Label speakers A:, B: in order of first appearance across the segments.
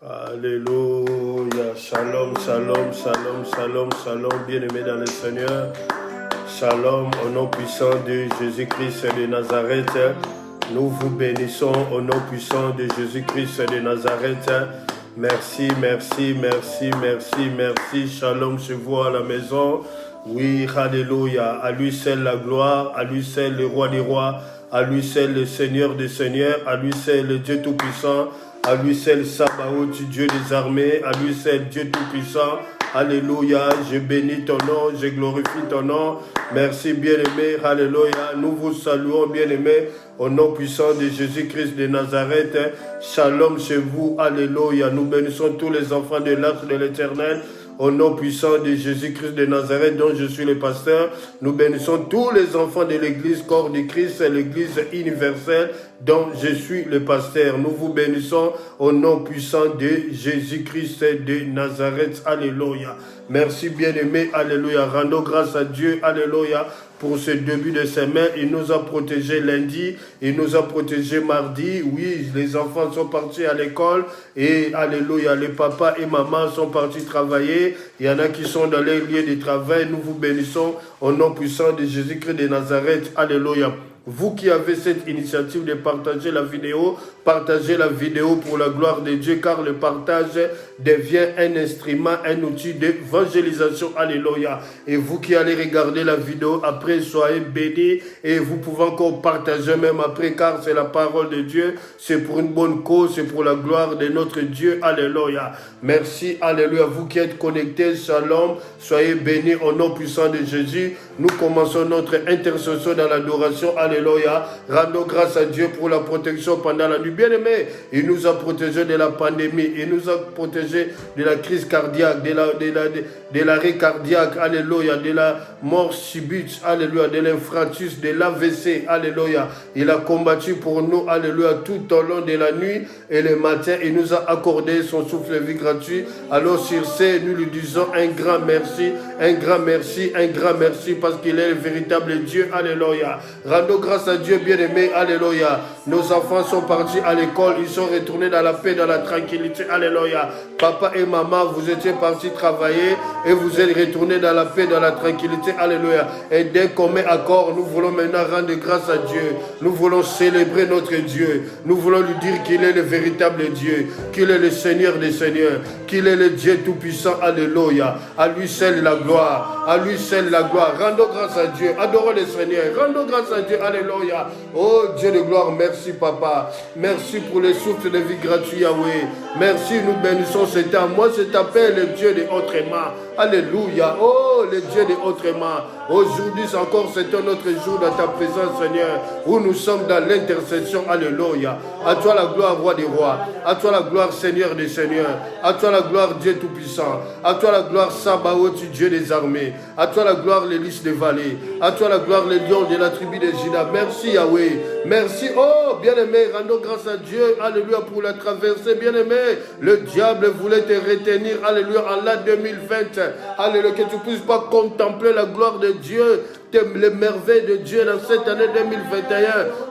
A: Alléluia. Shalom, shalom, shalom, shalom, shalom, bien-aimés dans le Seigneur. Shalom, au nom puissant de Jésus-Christ de Nazareth. Nous vous bénissons au nom puissant de Jésus-Christ de Nazareth. Merci, merci, merci, merci, merci. Shalom chez vous à la maison. Oui, alléluia. À lui seul la gloire, à lui seul le roi des rois, à lui seul le Seigneur des seigneurs, à lui seul le Dieu tout-puissant, à lui seul Sabaoth, Dieu des armées, à lui seul Dieu tout-puissant. Alléluia, je bénis ton nom, je glorifie ton nom. Merci bien-aimé, alléluia. Nous vous saluons bien-aimé au nom puissant de Jésus-Christ de Nazareth. Shalom chez vous, alléluia. Nous bénissons tous les enfants de l'arche de l'Éternel. Au nom puissant de Jésus-Christ de Nazareth, dont je suis le pasteur, nous bénissons tous les enfants de l'Église, corps de Christ, l'Église universelle, dont je suis le pasteur. Nous vous bénissons au nom puissant de Jésus-Christ de Nazareth. Alléluia. Merci bien-aimés. Alléluia. Rendons grâce à Dieu. Alléluia. Pour ce début de semaine, il nous a protégés lundi, il nous a protégés mardi. Oui, les enfants sont partis à l'école et alléluia, les papas et mamans sont partis travailler. Il y en a qui sont dans les lieux de travail. Nous vous bénissons au nom puissant de Jésus-Christ de Nazareth. Alléluia. Vous qui avez cette initiative de partager la vidéo, partagez la vidéo pour la gloire de Dieu, car le partage devient un instrument, un outil d'évangélisation. Alléluia. Et vous qui allez regarder la vidéo après, soyez bénis et vous pouvez encore partager même après, car c'est la parole de Dieu, c'est pour une bonne cause, c'est pour la gloire de notre Dieu. Alléluia. Merci, alléluia. Vous qui êtes connectés, shalom, soyez bénis au nom puissant de Jésus. Nous commençons notre intercession dans l'adoration. Alléluia. Rendons grâce à Dieu pour la protection pendant la nuit. Bien-aimé, il nous a protégés de la pandémie. Il nous a protégés de la crise cardiaque, de l'arrêt cardiaque. Alléluia. De la mort subite. Alléluia. De l'infarctus, de l'AVC. Alléluia. Il a combattu pour nous. Alléluia. Tout au long de la nuit et le matin. Il nous a accordé son souffle de vie gratuit. Alors sur ce, nous lui disons un grand merci. Un grand merci. Un grand merci parce qu'il est le véritable Dieu. Alléluia. Rendons grâce à Dieu, bien-aimé. Alléluia. Nos enfants sont partis à l'école. Ils sont retournés dans la paix, dans la tranquillité. Alléluia. Papa et maman, vous étiez partis travailler et vous êtes retournés dans la paix, dans la tranquillité. Alléluia. Et d'un commun accord, nous voulons maintenant rendre grâce à Dieu. Nous voulons célébrer notre Dieu. Nous voulons lui dire qu'il est le véritable Dieu, qu'il est le Seigneur des Seigneurs, qu'il est le Dieu tout-puissant. Alléluia. À lui seul la gloire. À lui seul la gloire. Rendons grâce à Dieu. Adorons le Seigneur. Rendons grâce à Dieu. Alléluia. Oh Dieu de gloire, merci papa. Merci pour le souffle de vie gratuit, Yahweh. Merci, nous bénissons ce temps. Moi, je t'appelle le Dieu de autrement. Alléluia. Oh, le Dieu de autrement. Aujourd'hui, encore, c'est un autre jour dans ta présence, Seigneur, où nous sommes dans l'intercession. Alléluia. À toi la gloire, roi des rois. À toi la gloire, Seigneur des seigneurs. À toi la gloire, Dieu tout-puissant. À toi la gloire, Sabaoth, Dieu des armées. À toi la gloire, les lys des vallées. À toi la gloire, les lions de la tribu de Juda. Merci, Yahweh. Merci. Oh, bien-aimé, rendons grâce à Dieu. Alléluia, pour la traversée. Bien-aimé, le diable voulait te retenir. Alléluia, en l'an 2020. Alléluia, que tu ne puisses pas contempler la gloire de Dieu, les merveilles de Dieu dans cette année 2021.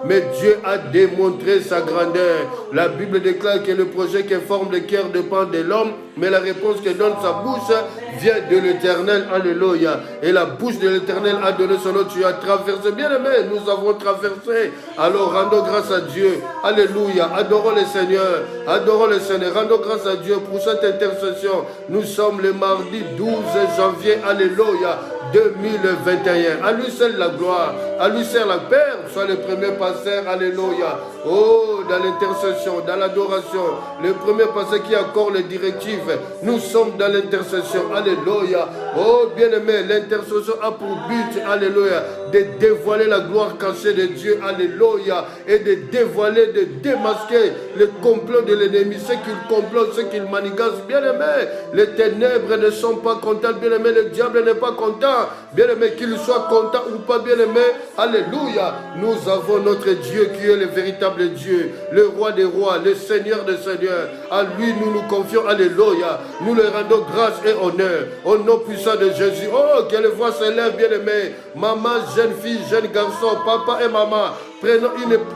A: Mais Dieu a démontré sa grandeur. La Bible déclare que le projet qui forme le cœur dépend de l'homme, mais la réponse que donne sa bouche vient de l'Éternel. Alléluia. Et la bouche de l'Éternel a donné son nom. Tu as traversé. Bien aimé, nous avons traversé. Alors rendons grâce à Dieu. Alléluia. Adorons le Seigneur. Adorons le Seigneur. Rendons grâce à Dieu pour cette intercession. Nous sommes le mardi 12 janvier. Alléluia. 2021. À lui seul la gloire, à lui seul la paix, soit le premier pasteur. Alléluia. Oh, dans l'intercession, dans l'adoration, le premier pasteur qui accorde les directives. Nous sommes dans l'intercession. Alléluia. Oh, bien-aimé, l'intercession a pour but, alléluia, de dévoiler la gloire cachée de Dieu. Alléluia. Et de dévoiler, de démasquer le complot de l'ennemi, ce qu'il complote, ce qu'il manigance. Bien-aimé, les ténèbres ne sont pas contentes. Bien-aimé, le diable n'est pas content. Bien-aimé, qu'il soit content ou pas, bien-aimé. Alléluia. Nous avons notre Dieu qui est le véritable Dieu, le roi des rois, le Seigneur des seigneurs. À lui, nous nous confions. Alléluia. Nous le rendons grâce et honneur au nom puissant de Jésus. Oh, quelle voix s'élève, bien-aimé. Maman, jeune fille, jeune garçon, papa et maman, Prenons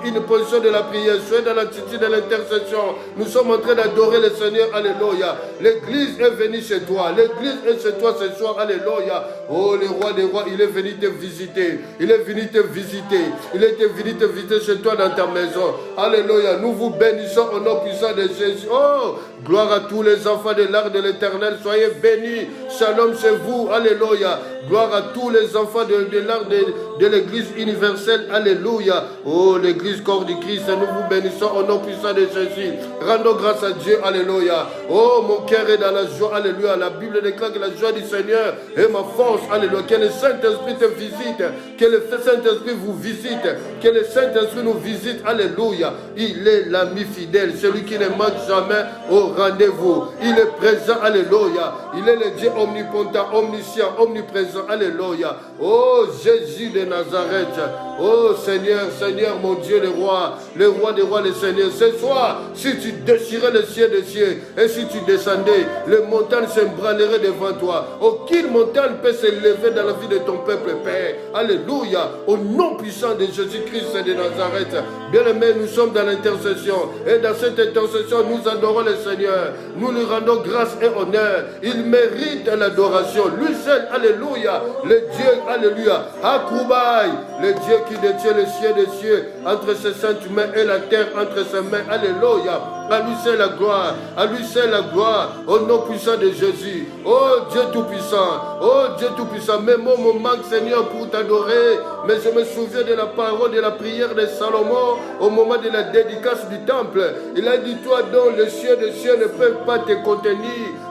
A: une position de la prière. Soyez dans l'attitude de l'intercession. Nous sommes en train d'adorer le Seigneur. Alléluia. L'église est venue chez toi. L'église est chez toi ce soir. Alléluia. Oh, le roi des rois, il est venu te visiter. Il est venu te visiter. Il est venu te visiter chez toi dans ta maison. Alléluia. Nous vous bénissons au nom puissant de Jésus. Oh, gloire à tous les enfants de l'arc de l'Éternel. Soyez bénis. Shalom chez vous. Alléluia. Gloire à tous les enfants de l'arc de l'église universelle. Alléluia. Oh, l'église corps du Christ. Nous vous bénissons au nom puissant de Jésus. Rendons grâce à Dieu. Alléluia. Oh, mon cœur est dans la joie. Alléluia. La Bible déclare que la joie du Seigneur est ma force. Alléluia. Que le Saint-Esprit te visite. Que le Saint-Esprit vous visite. Que le Saint-Esprit nous visite. Alléluia. Il est l'ami fidèle. Celui qui ne manque jamais au rendez-vous. Il est présent. Alléluia. Il est le Dieu omnipotent, omniscient, omniprésent. Alléluia. Oh Jésus de Nazareth. Oh Seigneur, Seigneur mon Dieu le roi des rois, le Seigneur. Ce soir, si tu déchirais le ciel des cieux et si tu descendais, les montagnes s'ébranleraient devant toi. Aucune montagne peut s'élever dans la vie de ton peuple, Père. Alléluia. Au nom puissant de Jésus-Christ de Nazareth. Bien-aimés, nous sommes dans l'intercession. Et dans cette intercession, nous adorons le Seigneur. Nous lui rendons grâce et honneur. Il mérite l'adoration. Lui seul, alléluia. Le Dieu, alléluia. Akoubaï, le Dieu qui détient les cieux des cieux entre ses saintes mains et la terre entre ses mains. Alléluia. À lui c'est la gloire. À lui c'est la gloire. Au nom puissant de Jésus. Oh Dieu tout-puissant. Oh Dieu tout-puissant. Mes mots me manquent, Seigneur, pour t'adorer. Mais je me souviens de la parole de la prière de Salomon au moment de la dédicace du temple. Il a dit, toi dont les cieux des cieux ne peuvent pas te contenir,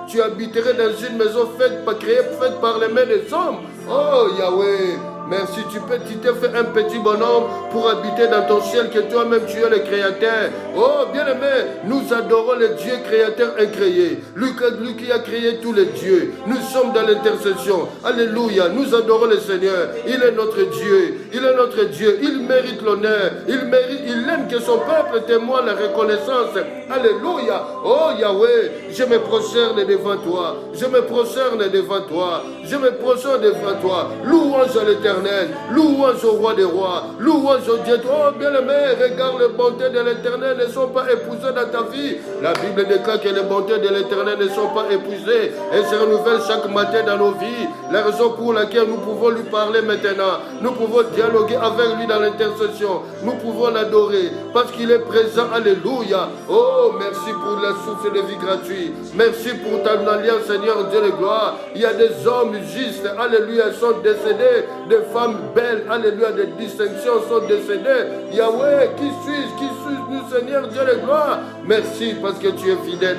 A: tu habiterais dans une maison faite par les mains des hommes. Oh Yahweh, merci, tu t'es fait un petit bonhomme pour habiter dans ton ciel, que toi-même tu es le créateur. Oh bien-aimé, nous adorons le Dieu créateur incréé, lui qui a créé tous les dieux. Nous sommes dans l'intercession. Alléluia, nous adorons le Seigneur. Il est notre Dieu, il est notre Dieu, il mérite l'honneur, il aime que son peuple témoigne la reconnaissance. Alléluia. Oh Yahweh, je me prosterne devant toi, je me prosterne devant toi, je me prosterne devant toi. Louange à l'Éternel, louange au roi des rois, louange au Dieu. Oh bien-aimé, regarde les bontés de l'Éternel ne sont pas épousées dans ta vie. La Bible déclare que les bontés de l'Éternel ne sont pas épousées et se renouvellent chaque matin dans nos vies. La raison pour laquelle nous pouvons lui parler maintenant, nous pouvons dialoguer avec lui dans l'intercession, nous pouvons l'adorer parce qu'il est présent. Alléluia. Oh, merci pour le souffle de vie gratuit. Merci pour ta alliance, Seigneur Dieu de gloire. Il y a des hommes justes, alléluia, sont décédés, des femmes belles, alléluia, des distinctions sont décédées. Yahweh, qui suis-je, Seigneur Dieu de gloire? Merci parce que tu es fidèle.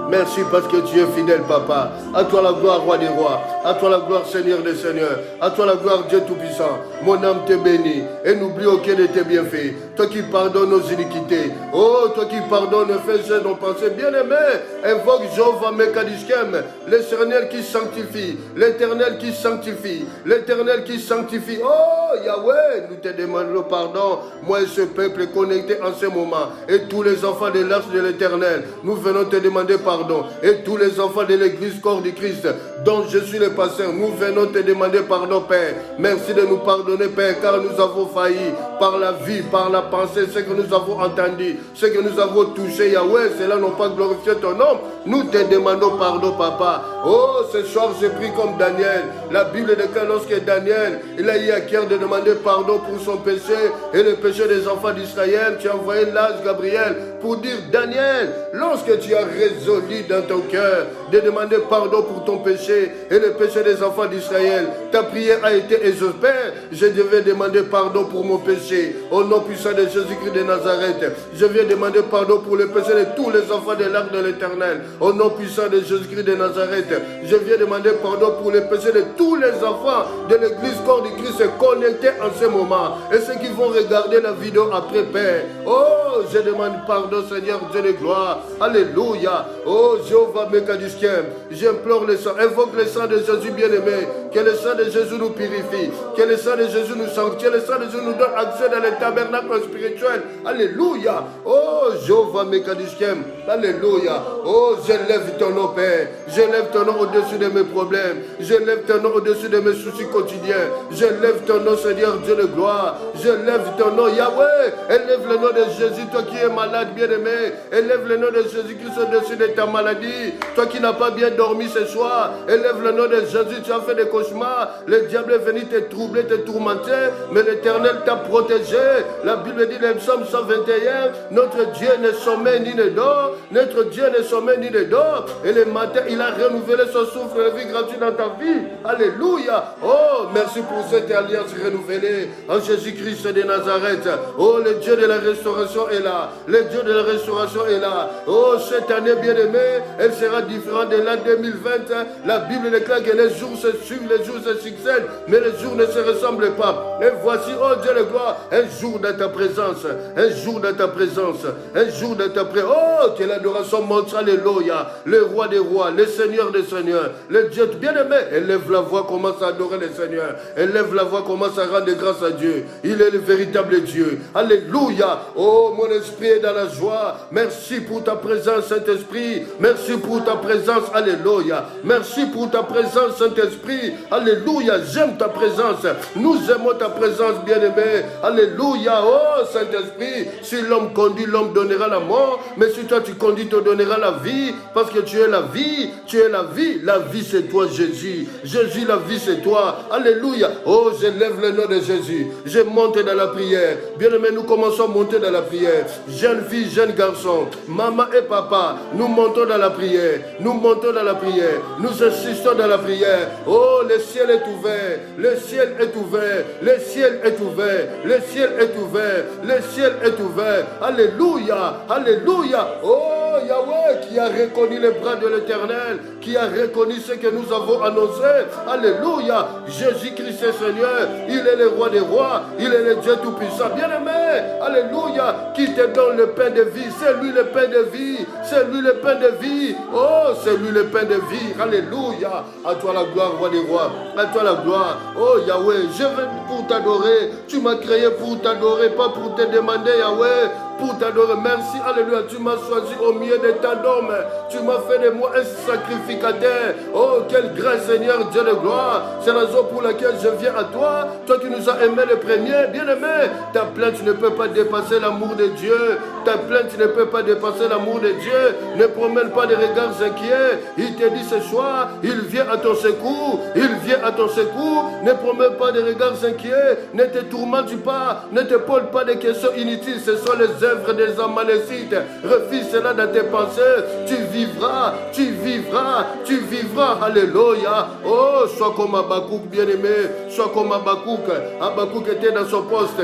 A: Merci parce que tu es fidèle, Papa. À toi la gloire, roi des rois. À toi la gloire, Seigneur des seigneurs. À toi la gloire, Dieu tout-puissant. Mon âme te bénit et n'oublie aucun de tes bienfaits. Toi qui pardonnes nos iniquités. Oh, toi qui pardonnes nos faits et nos pensées. Bien-aimé, invoque Jéhovah Mekadishkem, l'Éternel qui sanctifie. L'Éternel qui sanctifie. L'Éternel qui sanctifie. Oh, Yahweh, nous te demandons le pardon. Moi et ce peuple connecté en ce moment. Et tous les enfants de l'arche de l'Éternel. Nous venons te demander pardon. Et tous les enfants de l'église corps du Christ, dont je suis le pasteur, nous venons te demander pardon, Père. Merci de nous pardonner, Père, car nous avons failli par la vie, par la pensée, ce que nous avons entendu, ce que nous avons touché. Yahweh, cela n'a pas glorifié ton nom. Nous te demandons pardon, Papa. Oh, ce soir, j'ai pris comme Daniel. La Bible déclare lorsque Daniel, il a eu à cœur de demander pardon pour son péché et le péché des enfants d'Israël. Tu as envoyé l'ange Gabriel pour dire, Daniel, lorsque tu as résolu dans ton cœur de demander pardon pour ton péché et le péché des enfants d'Israël, ta prière a été exaucée. Père, je devais demander pardon pour mon péché. Au nom puissant de Jésus-Christ de Nazareth, je viens demander pardon pour le péché de tous les enfants de l'arc de l'Éternel. Au nom puissant de Jésus-Christ de Nazareth, je viens demander pardon pour le péché de tous les enfants de l'église corps du Christ connectés en ce moment et ceux qui vont regarder la vidéo après, Père. Oh, je demande pardon pardon, Seigneur Dieu de gloire. Alléluia. Oh Jéhovah Mekadiskem, j'implore le sang, invoque le sang de Jésus bien-aimé, que le sang de Jésus nous purifie, que le sang de Jésus nous sanctifie, que le sang de Jésus nous donne accès dans les tabernacles spirituels. Alléluia. Oh Jéhovah Mekadiskem, alléluia. Oh, j'élève ton nom, Père. J'élève ton nom au-dessus de mes problèmes. J'élève ton nom au-dessus de mes soucis quotidiens. J'élève ton nom, Seigneur Dieu de gloire. J'élève ton nom, Yahweh. Élève le nom de Jésus, toi qui es malade, bien-aimé. Élève le nom de Jésus-Christ au-dessus de ta maladie. Toi qui n'as pas bien dormi ce soir. Élève le nom de Jésus, tu as fait des cauchemars. Le diable est venu te troubler, te tourmenter. Mais l'Éternel t'a protégé. La Bible dit dans Psaume 121, notre Dieu ne sommeille ni ne dort. Notre Dieu ne sommeille ni ne dort. Et le matin, il a renouvelé son souffle de vie gratuit dans ta vie. Alléluia. Oh, merci pour cette alliance renouvelée en Jésus-Christ de Nazareth. Oh, le Dieu de la restauration est là. Le Dieu de la restauration est là. Oh, cette année bien-aimée, elle sera différente de l'an 2020. La Bible déclare que les jours se suivent, les jours se succèdent, mais les jours ne se ressemblent pas. Et voici, oh Dieu de gloire, un jour dans ta présence, un jour dans ta présence, un jour dans ta présence. Oh, que l'adoration montre, alléluia, le roi des rois, le Seigneur des seigneurs, le Dieu bien-aimé. Élève la voix, commence à adorer le Seigneur. Élève la voix, commence à rendre grâce à Dieu. Il est le véritable Dieu. Alléluia. Oh, mon esprit est dans la joie. Merci pour ta présence, Saint-Esprit. Merci pour ta présence. Alléluia. Merci pour ta présence, Saint-Esprit. Alléluia. J'aime ta présence. Nous aimons ta présence, bien-aimé. Alléluia. Oh, Saint-Esprit, si l'homme conduit, l'homme donnera la mort. Mais si toi tu conduis, te donnera la vie. Parce que tu es la vie. Tu es la vie. La vie, c'est toi, Jésus. Jésus, la vie, c'est toi. Alléluia. Oh, j'élève le nom de Jésus. Je monte dans la prière. Bien-aimé, nous commençons à monter dans la prière. Jeune fille, jeune garçon, maman et papa, nous montons dans la prière. Nous montons dans la prière. Nous insistons dans la prière. Oh, le ciel est ouvert. Le ciel est ouvert. Le ciel est ouvert. Le ciel est ouvert. Le ciel est ouvert. Alléluia. Alléluia. Oh, Yahweh qui a reconnu les bras de l'Éternel, qui a reconnu ce que nous avons annoncé. Alléluia. Jésus-Christ est Seigneur. Il est le roi des rois. Il est le Dieu tout-puissant. Bien-aimé. Alléluia. Qui te donne le pain de vie. C'est lui le pain de vie. C'est lui le pain de vie. Oh, c'est lui le pain de vie. Alléluia. À toi la gloire, roi des rois. À toi la gloire. Oh, Yahweh, je veux pour t'adorer. Tu m'as créé pour t'adorer, pas pour te demander, Yahweh. Pour t'adorer. Merci, alléluia. Tu m'as choisi au milieu de tant d'hommes. Tu m'as fait de moi un sacrificateur. Oh, quel grand Seigneur, Dieu de gloire. C'est la raison pour laquelle je viens à toi. Toi qui nous as aimés le premier, bien-aimé. Ta plainte ne peut pas dépasser l'amour de Dieu. Ta plainte ne peut pas dépasser l'amour de Dieu. Ne promène pas de regards inquiets. Il te dit ce soir, il vient à ton secours. Il vient à ton secours. Ne promène pas de regards inquiets. Ne te tourmente pas. Ne te pose pas de questions inutiles. Ce sont les œuvres des Amalécites. Refuse cela dans tes pensées. Tu vivras, tu vivras, tu vivras. Alléluia. Oh, sois comme Habakkuk, bien-aimé. Sois comme Habakkuk. Habakkuk était dans son poste.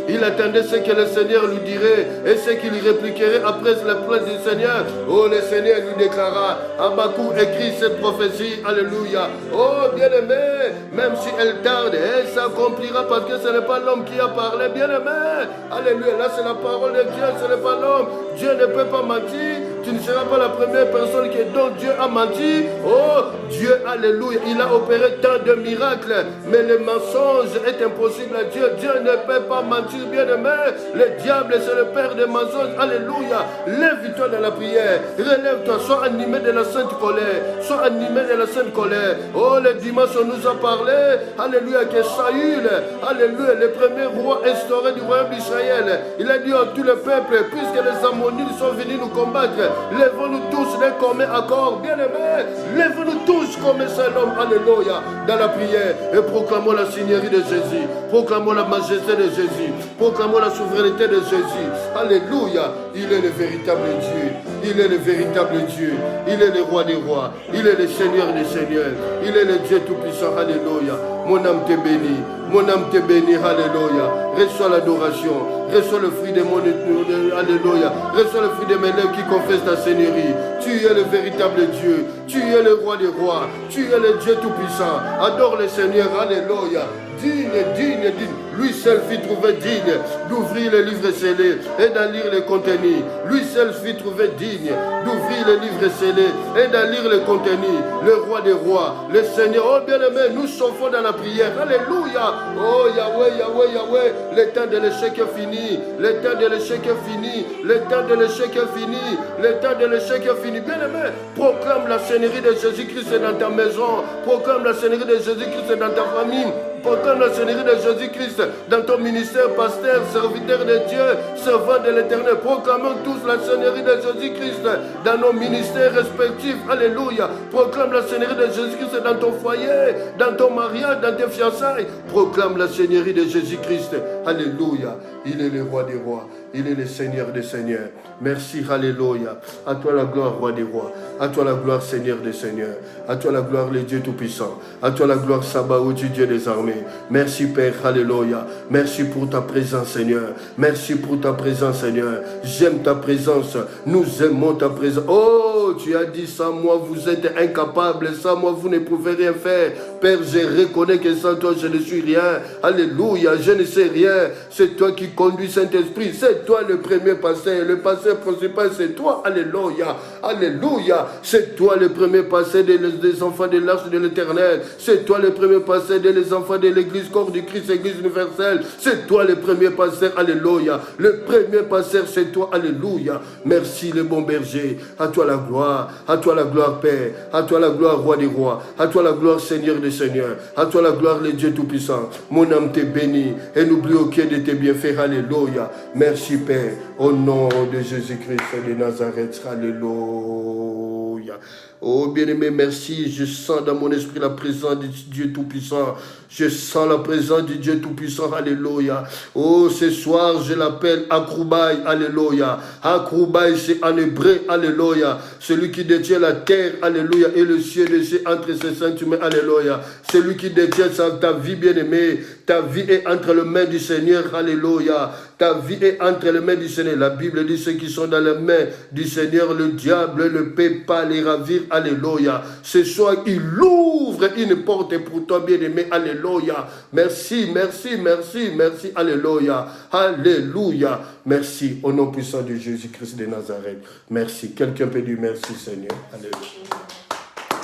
A: Il attendait ce que le Seigneur lui dirait et ce qu'il répliquerait après la plainte du Seigneur. Oh, le Seigneur lui déclara. Habakkuk écrit cette prophétie. Alléluia. Oh, bien-aimé, même si elle tarde, elle s'accomplira parce que ce n'est pas l'homme qui a parlé, bien-aimé. Alléluia. Là, c'est la parole de Dieu, ce n'est pas l'homme. Dieu ne peut pas mentir. Tu ne seras pas la première personne dont Dieu a menti. Oh, Dieu, alléluia, il a opéré tant de miracles. Mais le mensonge est impossible à Dieu. Dieu ne peut pas mentir, bien-aimé. Le diable, c'est le père des mensonges. Alléluia. Lève-toi dans la prière. Relève-toi. Sois animé de la sainte colère. Sois animé de la sainte colère. Oh, le dimanche, on nous a parlé. Alléluia, que Saül, alléluia, le premier roi instauré du royaume d'Israël. Il a dit à tout le peuple, puisque les Ammonites sont venus nous combattre, lèvons-nous tous d'un commun accord, bien-aimés, lèvons-nous tous comme un seul homme, alléluia, dans la prière, et proclamons la seigneurie de Jésus, proclamons la majesté de Jésus, proclamons la souveraineté de Jésus, alléluia. Il est le véritable Dieu, il est le véritable Dieu, il est le roi des rois, il est le Seigneur des seigneurs, il est le Dieu tout-puissant, alléluia. Mon âme te bénit, mon âme te bénit, alléluia. Reçois l'adoration, reçois le fruit de mon alléluia, reçois le fruit de mes lèvres qui confessent ta seigneurie. Tu es le véritable Dieu, Tu es le roi des rois. Tu es le Dieu tout-puissant. Adore le Seigneur. Alléluia. Digne, digne, digne. Lui seul fit trouver digne d'ouvrir les livres scellés et d'en lire les contenus. Lui seul fit trouver digne d'ouvrir les livres scellés et d'en lire les contenus. Le roi des rois, le Seigneur. Oh bien-aimé, nous chauffons dans la prière. Alléluia. Oh Yahweh, Yahweh, Yahweh. Le temps de l'échec est fini. Le temps de l'échec est fini. Le temps de l'échec est fini. Le temps de l'échec est fini. Bien-aimé, proclame la Seigneurie de Jésus-Christ dans ta maison. Proclame la Seigneurie de Jésus-Christ dans ta famille. Proclame la Seigneurie de Jésus-Christ dans ton ministère, pasteur, serviteur de Dieu, servant de l'Éternel. Proclamons tous la Seigneurie de Jésus-Christ dans nos ministères respectifs. Alléluia. Proclame la Seigneurie de Jésus-Christ dans ton foyer, dans ton mariage, dans tes fiançailles. Proclame la Seigneurie de Jésus-Christ. Alléluia. Il est le roi des rois. Il est le Seigneur des seigneurs. Merci, alléluia. À toi la gloire, roi des rois. À toi la gloire, Seigneur des seigneurs. À toi la gloire, le Dieu tout-puissant. À toi la gloire, Sabaoth, du Dieu des armées. Merci, Père, alléluia. Merci pour ta présence, Seigneur. Merci pour ta présence, Seigneur. J'aime ta présence. Nous aimons ta présence. Oh, tu as dit, sans moi, vous êtes incapables. Sans moi, vous ne pouvez rien faire. Père, je reconnais que sans toi, je ne suis rien. Alléluia, je ne sais rien. C'est toi qui conduis, Saint-Esprit. C'est toi le premier pasteur. Le pasteur principal, c'est toi. Alléluia. Alléluia. C'est toi le premier pasteur des enfants de l'arche de l'Éternel. C'est toi le premier pasteur des enfants de l'Église, corps du Christ, Église universelle. C'est toi le premier pasteur. Alléluia. Le premier pasteur, c'est toi. Alléluia. Merci le bon berger. À toi la gloire. À toi la gloire, Père. À toi la gloire, roi des rois. À toi la gloire, Seigneur des seigneurs. À toi la gloire, le Dieu tout-puissant. Mon âme t'est bénie et n'oublie aucun de tes bienfaits. Alléluia. Merci, Père. Au nom de Jésus-Christ de Nazareth. Alléluia. Oh bien-aimé, merci. Je sens dans mon esprit la présence du Dieu Tout-Puissant. Je sens la présence du Dieu Tout-Puissant. Alléluia. Oh, ce soir, je l'appelle Akroubaï. Alléluia. Akroubaï, c'est en hébreu. Alléluia. Celui qui détient la terre. Alléluia. Et le ciel, entre ses sentiments. Alléluia. Celui qui détient ta vie, bien-aimé. Ta vie est entre les mains du Seigneur. Alléluia. Ta vie est entre les mains du Seigneur. La Bible dit ceux qui sont dans les mains du Seigneur, le diable ne peut pas les ravir. Alléluia. Ce soir, il ouvre une porte pour toi, bien-aimé. Alléluia. Merci, merci, merci, merci. Alléluia. Alléluia. Merci. Au nom puissant de Jésus-Christ de Nazareth. Merci. Quelqu'un peut dire merci, Seigneur. Alléluia.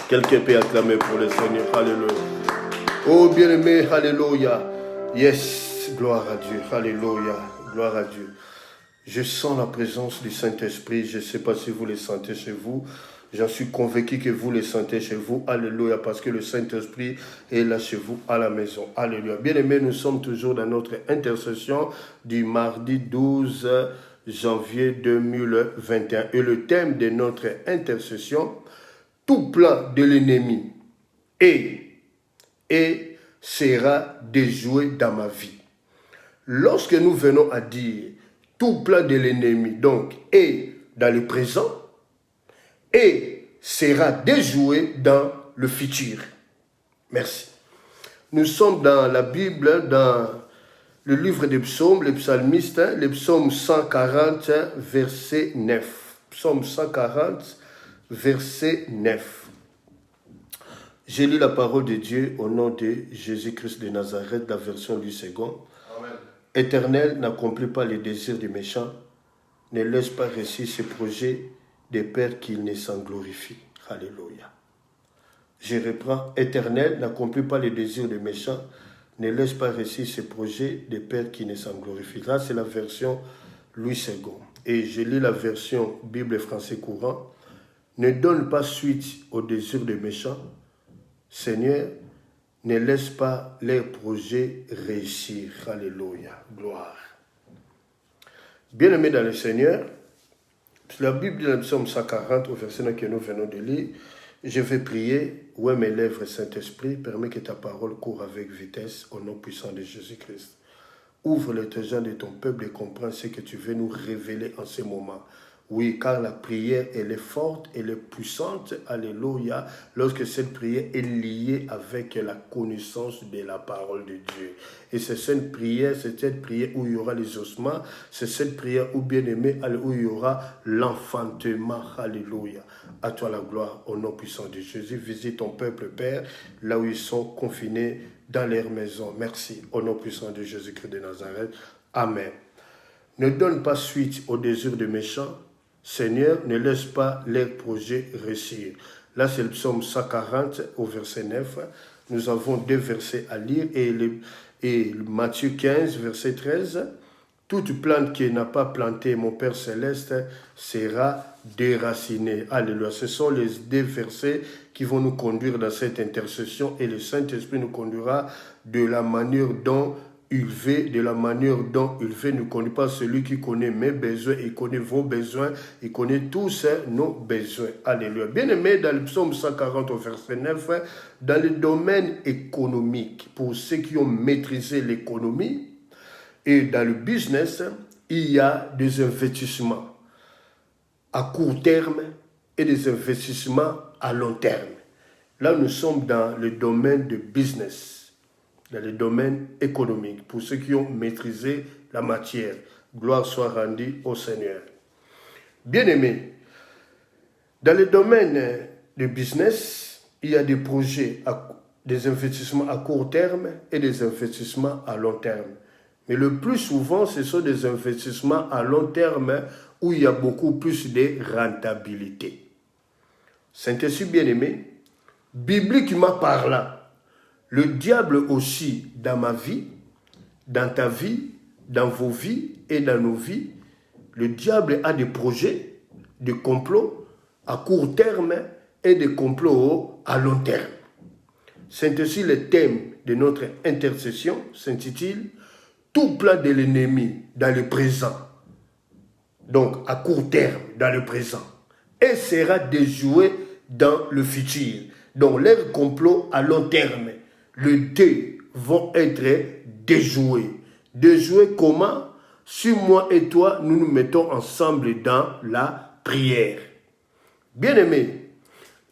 A: Quelqu'un peut acclamer pour le Seigneur. Alléluia. Oh, bien-aimé. Alléluia. Yes. Gloire à Dieu. Alléluia. Gloire à Dieu. Je sens la présence du Saint-Esprit. Je ne sais pas si vous le sentez chez vous. J'en suis convaincu que vous le sentez chez vous. Alléluia. Parce que le Saint-Esprit est là chez vous à la maison. Alléluia. Bien-aimés, nous sommes toujours dans notre intercession du mardi 12 janvier 2021. Et le thème de notre intercession, tout plan de l'ennemi et sera déjoué dans ma vie. Lorsque nous venons à dire tout plan de l'ennemi, donc, est dans le présent et sera déjoué dans le futur. Merci. Nous sommes dans la Bible, dans le livre des psaumes, les psalmistes, le psaume 140, verset 9. Psaume 140, verset 9. J'ai lu la parole de Dieu au nom de Jésus-Christ de Nazareth, la version du second. Amen. Éternel, n'accomplis pas les désirs des méchants, ne laisse pas réussir ses projets des pères qu'il ne s'en glorifie. Alléluia. Je reprends. Éternel, n'accomplis pas les désirs des méchants, ne laisse pas réussir ses projets des pères qui ne s'en glorifient. Là, c'est la version Louis II. Et je lis la version Bible français courant. Ne donne pas suite aux désirs des méchants. Seigneur, ne laisse pas leurs projets réussir. Alléluia. Gloire. Bien-aimés dans le Seigneur, la Bible dit dans le psaume 140, au verset que nous venons de lire, je vais prier, ouais mes lèvres, Saint-Esprit, permets que ta parole court avec vitesse au nom puissant de Jésus-Christ. Ouvre les yeux de ton peuple et comprends ce que tu veux nous révéler en ce moment. Oui, car la prière, elle est forte, elle est puissante, alléluia, lorsque cette prière est liée avec la connaissance de la parole de Dieu. Et c'est cette prière où il y aura les ossements, c'est cette prière où, bien aimé, où il y aura l'enfantement, alléluia. À toi la gloire, au nom puissant de Jésus. Visite ton peuple, Père, là où ils sont confinés dans leur maison. Merci, au nom puissant de Jésus-Christ de Nazareth. Amen. Ne donne pas suite aux désirs des méchants. Seigneur, ne laisse pas leurs projets réussir. Là, c'est le psaume 140 au verset 9. Nous avons 2 versets à lire et Matthieu 15, verset 13. Toute plante qui n'a pas planté mon Père Céleste sera déracinée. Alléluia. Ce sont les 2 versets qui vont nous conduire dans cette intercession et le Saint-Esprit nous conduira de la manière dont il veut, ne connaît pas celui qui connaît mes besoins, il connaît vos besoins, il connaît tous nos besoins. Alléluia. Bien-aimé, dans le psaume 140 au verset 9, dans le domaine économique, pour ceux qui ont maîtrisé l'économie, et dans le business, il y a des investissements à court terme et des investissements à long terme. Là, nous sommes dans le domaine de business, dans le domaine économique, pour ceux qui ont maîtrisé la matière. Gloire soit rendue au Seigneur. Bien-aimés, dans le domaine de business, il y a des projets, des investissements à court terme et des investissements à long terme. Mais le plus souvent, ce sont des investissements à long terme où il y a beaucoup plus de rentabilité. Saint-Esprit bien-aimé, bibliquement parlant, le diable aussi dans ma vie, dans ta vie, dans vos vies et dans nos vies, le diable a des projets, des complots à court terme et des complots à long terme. C'est ainsi le thème de notre intercession s'intitule « Tout plan de l'ennemi dans le présent », donc à court terme dans le présent, et sera déjoué dans le futur. Donc leurs complots à long terme, les 2 vont être déjoués. Déjoués comment? Si moi et toi, nous nous mettons ensemble dans la prière. Bien-aimés,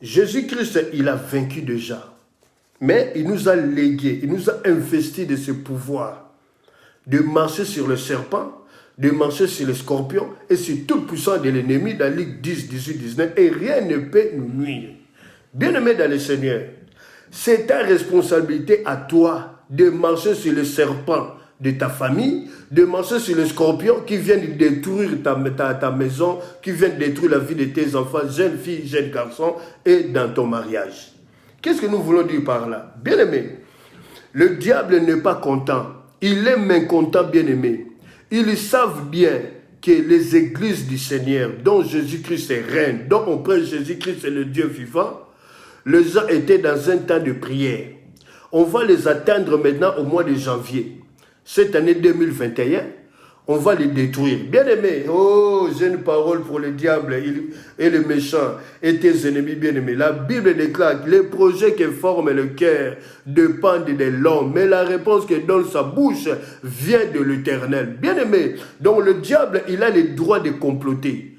A: Jésus-Christ, il a vaincu déjà. Mais il nous a légué, il nous a investi de ce pouvoir de marcher sur le serpent, de marcher sur le scorpion et sur toute puissance de l'ennemi dans Luc 10, 18, 19. Et rien ne peut nous nuire. Bien-aimés dans le Seigneur, c'est ta responsabilité à toi de marcher sur le serpent de ta famille, de marcher sur le scorpion qui vient de détruire ta maison, qui vient de détruire la vie de tes enfants, jeunes filles, jeunes garçons, et dans ton mariage. Qu'est-ce que nous voulons dire par là? Bien-aimé, le diable n'est pas content. Il est mécontent, bien-aimé. Ils savent bien que les églises du Seigneur, dont Jésus-Christ est reine, dont on prêche Jésus-Christ est le Dieu vivant, les gens étaient dans un temps de prière. On va les atteindre maintenant au mois de janvier. Cette année 2021, on va les détruire. Bien-aimés, oh, j'ai une parole pour le diable et les méchants et tes ennemis bien-aimés. La Bible déclare que les projets qui forment le cœur dépendent de l'homme, mais la réponse qui donne sa bouche vient de l'Éternel. Bien-aimés, donc le diable, il a le droit de comploter,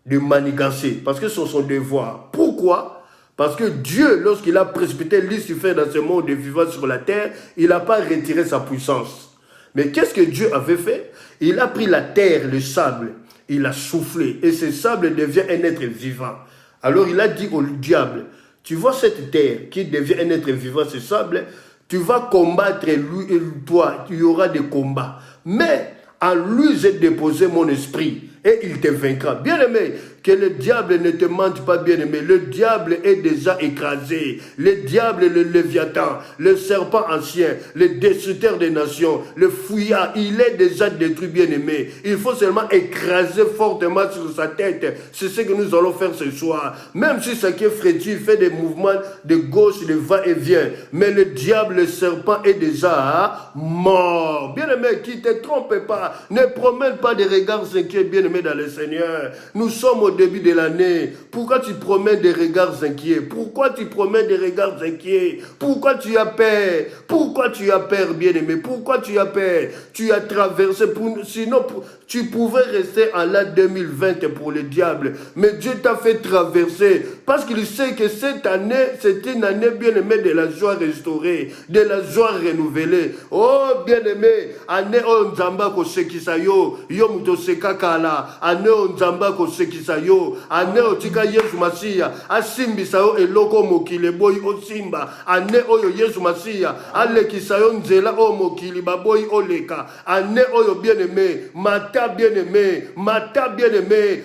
A: de manigancer, parce que c'est son devoir. Pourquoi? Parce que Dieu, lorsqu'il a précipité Lucifer dans ce monde de vivants sur la terre, il n'a pas retiré sa puissance. Mais qu'est-ce que Dieu avait fait? Il a pris la terre, le sable, il a soufflé, et ce sable devient un être vivant. Alors il a dit au diable, tu vois cette terre qui devient un être vivant, ce sable, tu vas combattre lui et toi, il y aura des combats. Mais en lui, j'ai déposé mon esprit, et il te vaincra. Bien-aimé, que le diable ne te mente pas, bien-aimé. Le diable est déjà écrasé. Le diable, le Léviathan, le serpent ancien, le destructeur des nations, le fouillard, il est déjà détruit, bien-aimé. Il faut seulement écraser fortement sur sa tête. C'est ce que nous allons faire ce soir. Même si ce qui est frétille fait des mouvements de gauche, de va-et-vient. Mais le diable, le serpent est déjà mort. Bien-aimé, qui ne te trompe pas. Ne promène pas des regards inquiets, bien-aimé. bien-aimé dans le Seigneur. Nous sommes au début de l'année. Pourquoi tu promets des regards inquiets? Pourquoi tu promets des regards inquiets? Pourquoi tu as peur? Pourquoi tu as peur, bien-aimé? Pourquoi tu as peur? Tu as traversé, sinon tu pouvais rester en l'an 2020 pour le diable. Mais Dieu t'a fait traverser parce qu'il sait que cette année, c'est une année, bien-aimé, de la joie restaurée, de la joie renouvelée. Oh, bien-aimé, année on nzamba ko sekisa yo, yo muto sekakala, année on nzamba ko sekisa yo, année otika Yesu Masiya, asimbisa yo eloko mokili boy osimba, année oyo Yesu Masiya, alekisa yo nzela o mokili baboy oleka, année oyo bien-aimé, mata bien-aimé,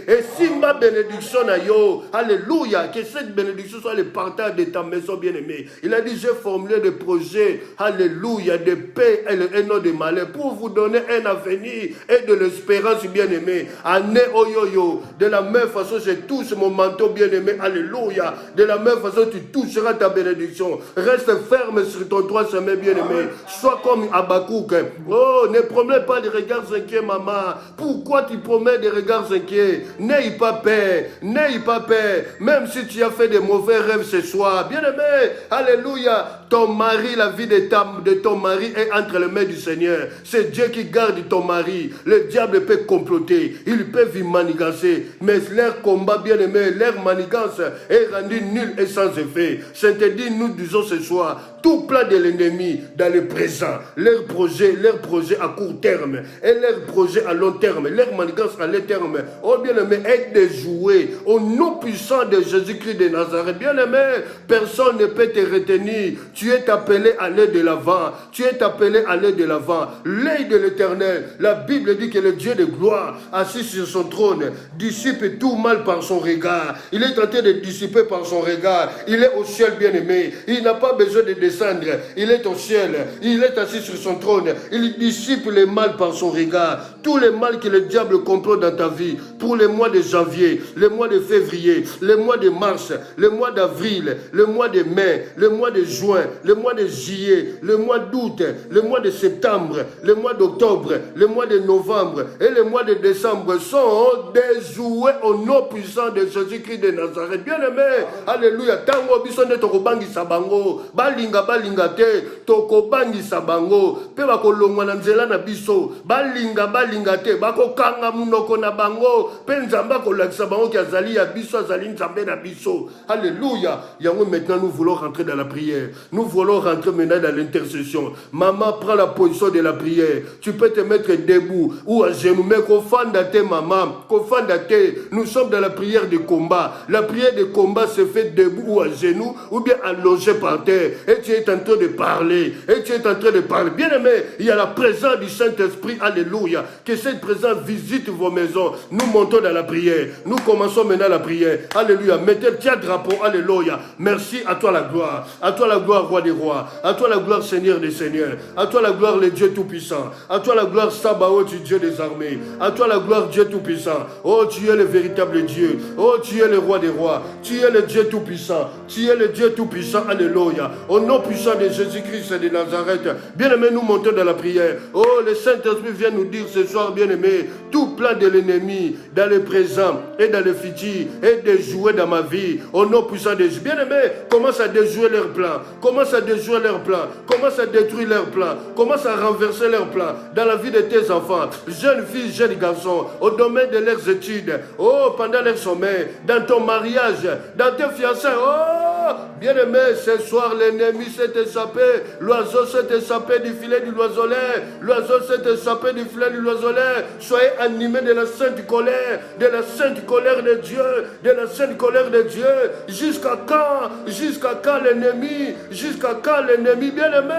A: et simba bénédiction na yo, alléluia, que cette bénédiction soit le partage de ta maison bien-aimé. Il a dit, j'ai formulé des projets, alléluia, de paix et non de malheur, pour vous donner un avenir et de l'espérance bien-aimé. Année oyoyo, de la même façon, je touche mon manteau bien-aimé, alléluia, de la même façon, tu toucheras ta bénédiction. Reste ferme sur ton droit chemin bien-aimé. Sois comme Habakkuk. Oh, ne promets pas des regards inquiets, maman. Pourquoi tu promets des regards inquiets? N'aie pas peur, n'aie pas peur. Même si tu as fait des mauvais rêves ce soir, bien-aimé, alléluia, ton mari, la vie de ton mari est entre les mains du Seigneur. C'est Dieu qui garde ton mari. Le diable peut comploter, ils peuvent y manigancer, mais leur combat, bien-aimé, leur manigance est rendu nul et sans effet. Saint-Édith, nous disons ce soir, tout plan de l'ennemi dans le présent, leurs projets à court terme et leurs projets à long terme, leur manigance à long terme, oh bien-aimé, est déjoué au nom puissant de Jésus-Christ de Nazareth. Bien-aimé, personne ne peut te retenir. Tu es appelé à aller de l'avant. Tu es appelé à aller de l'avant. L'œil de l'Éternel, la Bible dit que le Dieu de gloire, assis sur son trône, dissipe tout mal par son regard. Il est en train de dissiper par son regard. Il est au ciel, bien-aimé. Il n'a pas besoin de descendre. Il est au ciel. Il est assis sur son trône. Il dissipe le mal par son regard. Tout le mal que le diable complote dans ta vie, pour les mois de janvier, les mois de février, les mois de mars, les mois d'avril, le mois de mai, le mois de juin, le mois de juillet, le mois d'août, le mois de septembre, le mois d'octobre, le mois de novembre et le mois de décembre sont déjoués au nom puissant de Jésus-Christ de Nazareth. Bien-aimé, alléluia. Tango bisone tokobangi sabango, balinga te, tokobangi sabango, pe bakolongwa na nzela na biso, balinga te, bakokanga munoko na bango, pe nzamba kolakisa bango ki azali ya biso, azali nzambe na biso. Alléluia. Yango maintenant nous voulons rentrer dans la prière. Nous voulons rentrer maintenant dans l'intercession. Maman, prends la position de la prière. Tu peux te mettre debout ou à genoux, mais kofanda te maman, kofanda te. Nous sommes dans la prière de combat. La prière de combat se fait debout ou à genoux ou bien allongé par terre. Et tu es en train de parler. Et tu es en train de parler. Bien aimé, il y a la présence du Saint-Esprit. Alléluia. Que cette présence visite vos maisons. Nous montons dans la prière. Nous commençons maintenant la prière. Alléluia. Mettez tiens drapeau. Alléluia. Merci, à toi la gloire. À toi la gloire, roi des rois. À toi la gloire, Seigneur des seigneurs. À toi la gloire, le Dieu tout-puissant. À toi la gloire, Sabaoth, du Dieu des armées. À toi la gloire, Dieu tout-puissant. Oh, tu es le véritable Dieu. Oh, tu es le roi des rois. Tu es le Dieu tout-puissant. Tu es le Dieu tout-puissant. Alléluia. Au nom puissant de Jésus-Christ de Nazareth. Bien-aimés, nous montons dans la prière. Oh, le Saint-Esprit vient nous dire ce soir, bien-aimés, tout plan de l'ennemi dans le présent et dans le futur est déjoué dans ma vie. Au nom puissant de Jésus. Bien-aimés, commence à déjouer leurs plans. Commence à déjouer leurs plans. Commence à détruire leurs plans. Commence à renverser leurs plans dans la vie de tes enfants, jeunes filles, jeunes garçons, au domaine de leurs études, oh, pendant leur sommeil, dans ton mariage, dans tes fiançailles. Oh, bien-aimé, ce soir, l'ennemi s'est échappé. L'oiseau s'est échappé du filet du loiseau-lair. L'oiseau s'est échappé du filet du loiseau-lair. Soyez animés de la sainte colère, de la sainte colère de Dieu, de la sainte colère de Dieu. Jusqu'à quand l'ennemi, bien-aimé,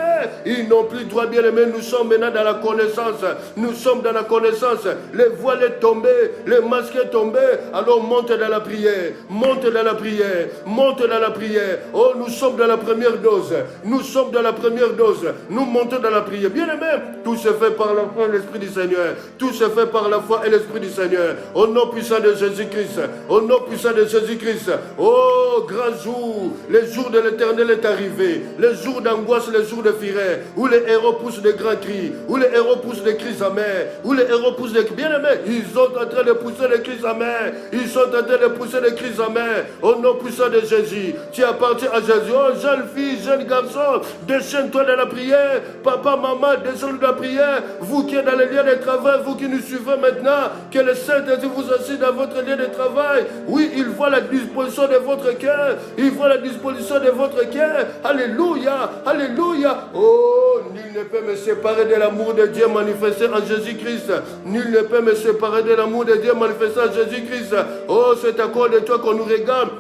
A: ils n'ont plus droit, bien-aimé. Nous sommes maintenant dans la connaissance. Nous sommes dans la connaissance. Le voile est tombé, le masque est tombé. Alors monte dans la prière, monte dans la prière, monte dans la prière. Oh, nous sommes dans la première dose. Nous sommes dans la première dose. Nous montons dans la prière. Bien-aimé, tout se fait par la foi et l'Esprit du Seigneur. Tout se fait par la foi et l'Esprit du Seigneur. Au nom puissant de Jésus-Christ. Au nom puissant de Jésus-Christ. Oh, grand jour. Le jour de l'Éternel est arrivé. Les jours d'angoisse, les jours de fureur. Où les héros poussent de grands cris. Où les héros poussent des cris amers. Où les héros poussent des cris. Bien-aimés, ils sont en train de pousser des cris amers. Ils sont en train de pousser des cris amers. Au nom puissant de Jésus. Tu appartiens à Jésus. Oh, jeune fille, jeune garçon, déchaîne-toi dans la prière. Papa, maman, descends dans la prière. Vous qui êtes dans les lieux de travail, vous qui nous suivez maintenant, que le Saint-Esprit vous assiste dans votre lieu de travail. Oui, il voit la disposition de votre cœur. Il voit la disposition de votre cœur. Alléluia, alléluia. Oh, nul ne peut me séparer de l'amour de Dieu manifesté en Jésus-Christ. Nul ne peut me séparer de l'amour de Dieu manifesté en Jésus-Christ. Oh, c'est à cause de toi qu'on nous regarde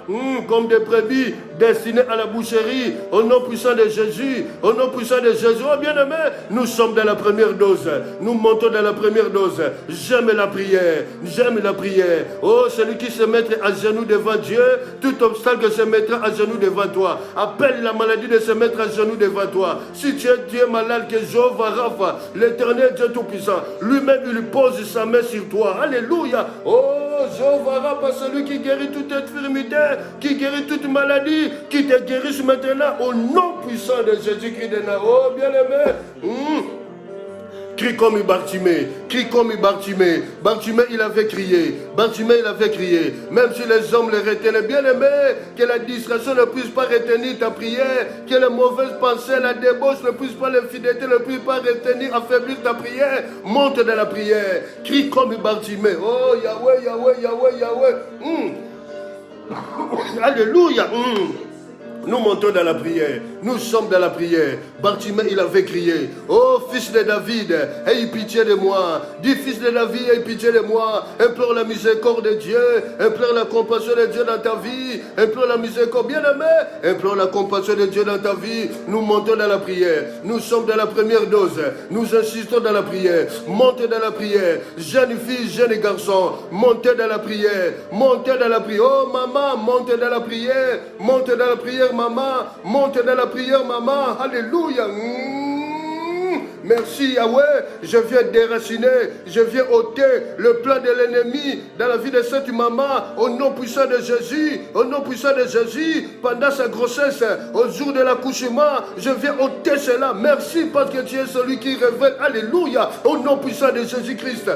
A: comme des brebis destinées à la boucherie. Au nom puissant de Jésus, au nom puissant de Jésus. Oh, bien-aimé, nous sommes dans la première dose. Nous montons dans la première dose. J'aime la prière. J'aime la prière. Oh, celui qui se mettra à genoux devant Dieu, tout obstacle se mettra à genoux devant toi. Appelle la maladie de se mettre à genoux devant toi. Si tu es malade, que Jéhovah Rapha, l'Éternel Dieu Tout-Puissant, lui-même il pose sa main sur toi. Alléluia. Oh, Jéhovah Rapha, celui qui guérit toute infirmité, qui guérit toute maladie, qui te guérisse maintenant au nom puissant de Jésus-Christ de Nazareth. Oh, bien-aimé. Crie comme Bartimée, crie comme Bartimée. Bartimée, il avait crié. Bartimée, il avait crié. Même si les hommes le retenaient, bien aimé, que la distraction ne puisse pas retenir ta prière, que les mauvaises pensées, la débauche ne puisse pas, l'infidélité ne puisse pas retenir, affaiblir ta prière. Monte dans la prière. Crie comme Bartimée. Oh, Yahweh, Yahweh, Yahweh, Yahweh. Alléluia. Nous montons dans la prière. Nous sommes dans la prière. Bartimée, il avait crié. Oh, fils de David, aie pitié de moi. Dis, fils de David, aie pitié de moi. Implore la miséricorde de Dieu. Implore la compassion de Dieu dans ta vie. Implore la miséricorde. Bien-aimé, implore la compassion de Dieu dans ta vie. Nous montons dans la prière. Nous sommes dans la première dose. Nous insistons dans la prière. Montez dans la prière. Jeunes filles, jeunes garçons, montez dans la prière. Montez dans la prière. Oh, maman, montez dans la prière. Montez dans la prière. Maman, monte dans la prière, maman. Alléluia. Merci Yahweh, je viens déraciner, je viens ôter le plan de l'ennemi dans la vie de cette maman, au nom puissant de Jésus, au nom puissant de Jésus, pendant sa grossesse, au jour de l'accouchement, je viens ôter cela. Merci parce que tu es celui qui révèle, alléluia, au nom puissant de Jésus-Christ.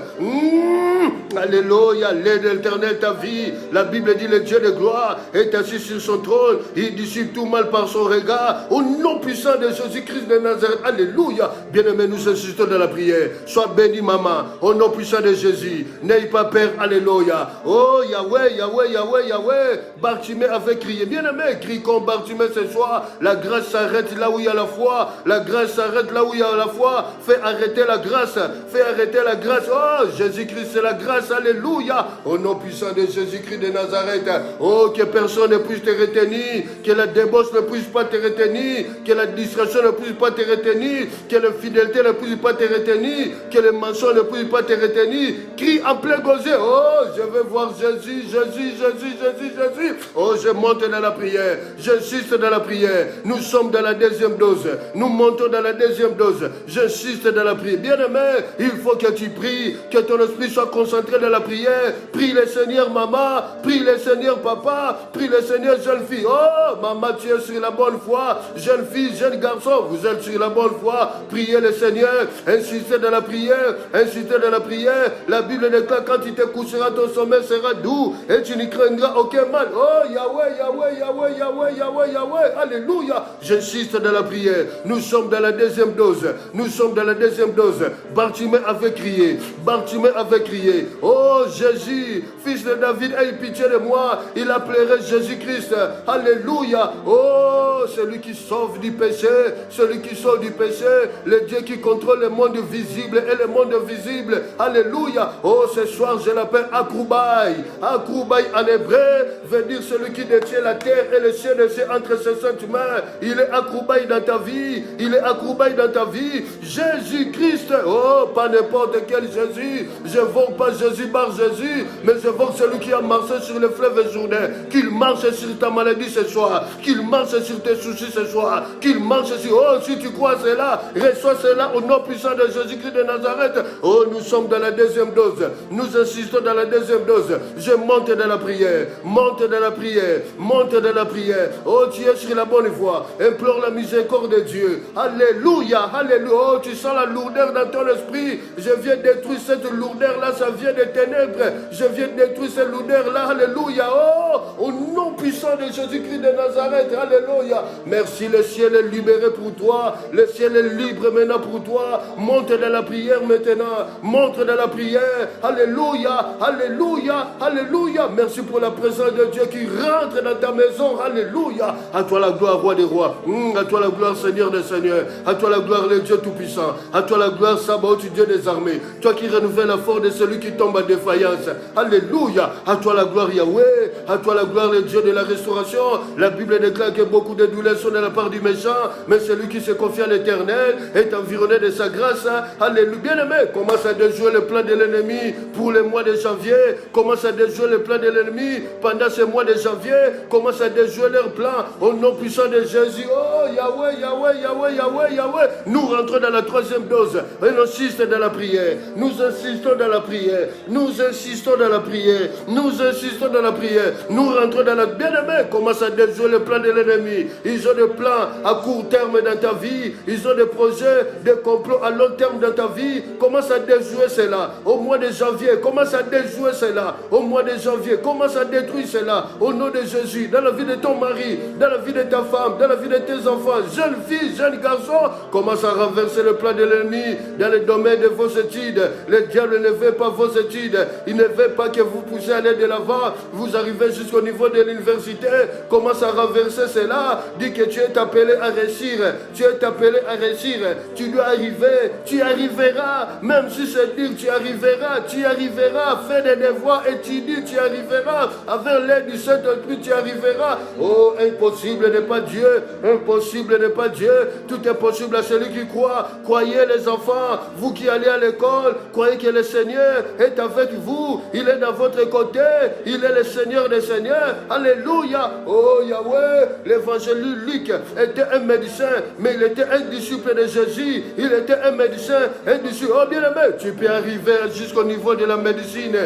A: Alléluia, l'aide de l'Éternel ta vie. La Bible dit le Dieu de gloire est assis sur son trône, il dissipe tout mal par son regard, au nom puissant de Jésus-Christ de Nazareth. Alléluia, bien-aimé, nous insistons dans la prière. Sois béni, maman, au nom puissant de Jésus. N'aie pas peur, alléluia. Oh, Yahweh, Yahweh, Yahweh, Yahweh. Bartimée avait crié. Bien-aimé, crie comme Bartimée ce soir. La grâce s'arrête là où il y a la foi. La grâce s'arrête là où il y a la foi. Fais arrêter la grâce. Fais arrêter la grâce. Oh, Jésus-Christ, c'est la grâce, alléluia. Au nom puissant de Jésus-Christ de Nazareth. Oh, que personne ne puisse te retenir. Que la débauche ne puisse pas te retenir. Que la distraction ne puisse pas te retenir. Que l'infidélité ne puisse pas te retenir, que les mensonges ne puissent pas te retenir. Crie en plein gosier. Oh, je veux voir Jésus, Jésus, Jésus, Jésus, Jésus. Oh, je monte dans la prière. J'insiste dans la prière. Nous sommes dans la deuxième dose. Nous montons dans la deuxième dose. J'insiste dans la prière. Bien-aimé, il faut que tu pries, que ton esprit soit concentré dans la prière. Prie le Seigneur, maman. Prie le Seigneur, papa. Prie le Seigneur, jeune fille. Oh, maman, tu es sur la bonne foi. Jeune fille, jeune garçon, vous êtes sur la bonne foi. Priez le Seigneur, insistez dans la prière, insistez dans la prière. La Bible déclare quand tu te coucheras, ton sommeil sera doux et tu n'y craindras aucun mal. Oh, Yahweh, Yahweh, Yahweh, Yahweh, Yahweh, Yahweh, alléluia. J'insiste dans la prière. Nous sommes dans la deuxième dose. Nous sommes dans la deuxième dose. Bartimée avait crié. Bartimée avait crié. Oh, Jésus, fils de David, aie pitié de moi. Il appellerait Jésus-Christ. Alléluia. Oh, celui qui sauve du péché, celui qui sauve du péché, le Dieu qui contrôle le monde visible et le monde invisible. Alléluia. Oh, ce soir, je l'appelle Akroubaï. Akroubaï en hébreu veut dire celui qui détient la terre et le ciel entre ses saintes mains. Il est accroubaille dans ta vie. Il est accroubaille dans ta vie. Jésus-Christ. Oh, pas n'importe quel Jésus. Je n'invoque pas Jésus par Jésus, mais j'invoque celui qui a marché sur le fleuve Jourdain. Qu'il marche sur ta maladie ce soir. Qu'il marche sur tes soucis ce soir. Qu'il marche sur... Oh, si tu crois cela, reçois cela au nom puissant de Jésus-Christ de Nazareth. Oh, nous sommes dans la deuxième dose. Nous insistons dans la deuxième dose. Je monte dans la prière. Monte dans la prière. Monte dans la prière. Oh, tu es sur la bonne voie. Implore la miséricorde de Dieu. Alléluia. Alléluia. Oh, tu sens la lourdeur dans ton esprit. Je viens détruire cette lourdeur-là. Ça vient des ténèbres. Je viens détruire cette lourdeur-là. Alléluia. Oh, au nom puissant de Jésus-Christ de Nazareth. Alléluia. Merci, le ciel est libéré pour toi. Le ciel est libre maintenant pour toi. Monte dans la prière maintenant. Monte dans la prière. Alléluia. Alléluia. Alléluia. Merci pour la présence de Dieu qui rentre dans ta maison. Alléluia. À toi la gloire, roi des rois. À toi la gloire, Seigneur des seigneurs. À toi la gloire, le Dieu tout-puissant. À toi la gloire, Sabaoth, Dieu des armées. Toi qui renouvelles la force de celui qui tombe en défaillance. Alléluia. À toi la gloire, Yahweh. À toi la gloire, le Dieu de la restauration. La Bible déclare que beaucoup de douleurs sont de la part du méchant, mais celui qui se confie à l'Éternel est environné de sa grâce. Alléluia. Bien-aimé, commence à déjouer le plan de l'ennemi pour le mois de janvier. Commence à déjouer le plan de l'ennemi pendant ce mois de janvier. Commence à déjouer leur plan au nom puissant de Jésus. Oh, Yahweh, Yahweh, Yahweh, Yahweh, Yahweh. Nous rentrons dans la troisième dose et nous insistons dans la prière. Nous insistons dans la prière. Nous insistons dans la prière. Nous insistons dans la prière. Nous rentrons dans la... Bien-aimé, commence à déjouer le plan de l'ennemi. Ils ont des plans à court terme dans ta vie. Ils ont des projets, des complots à long terme dans ta vie. Commence à déjouer cela au mois de janvier. Commence à déjouer cela au mois de janvier. Commence à détruire cela au nom de Jésus. Dans la vie de ton mari, dans la vie de ta femme, dans la vie de tes enfants, jeunes filles, jeunes garçons. Commence à renverser le plan de l'ennemi dans le domaine de vos études. Le diable ne veut pas vos études. Il ne veut pas que vous puissiez aller de l'avant. Vous arrivez jusqu'au niveau de l'université. Commence à renverser cela. Dis que tu es appelé à réussir. Tu es appelé à réussir. Tu dois arriver. Tu arriveras. Même si c'est dur, tu arriveras. Tu arriveras. Fais des devoirs, étudie, tu arriveras. Avec l'aide du Saint-Esprit, tu arriveras. Oh, impossible n'est pas Dieu. Impossible n'est pas Dieu. Tout est possible à celui qui croit. Croyez les enfants. Vous qui allez à l'école, croyez que le Seigneur est avec vous. Il est dans votre côté. Il est le Seigneur des Seigneurs. Alléluia. Oh, Yahweh. L'évangile Luc était un médecin, mais il était un disciple de Jésus. Il était un médecin, un disciple. Oh, bien-aimé, tu peux arriver jusqu'au niveau de la médecine.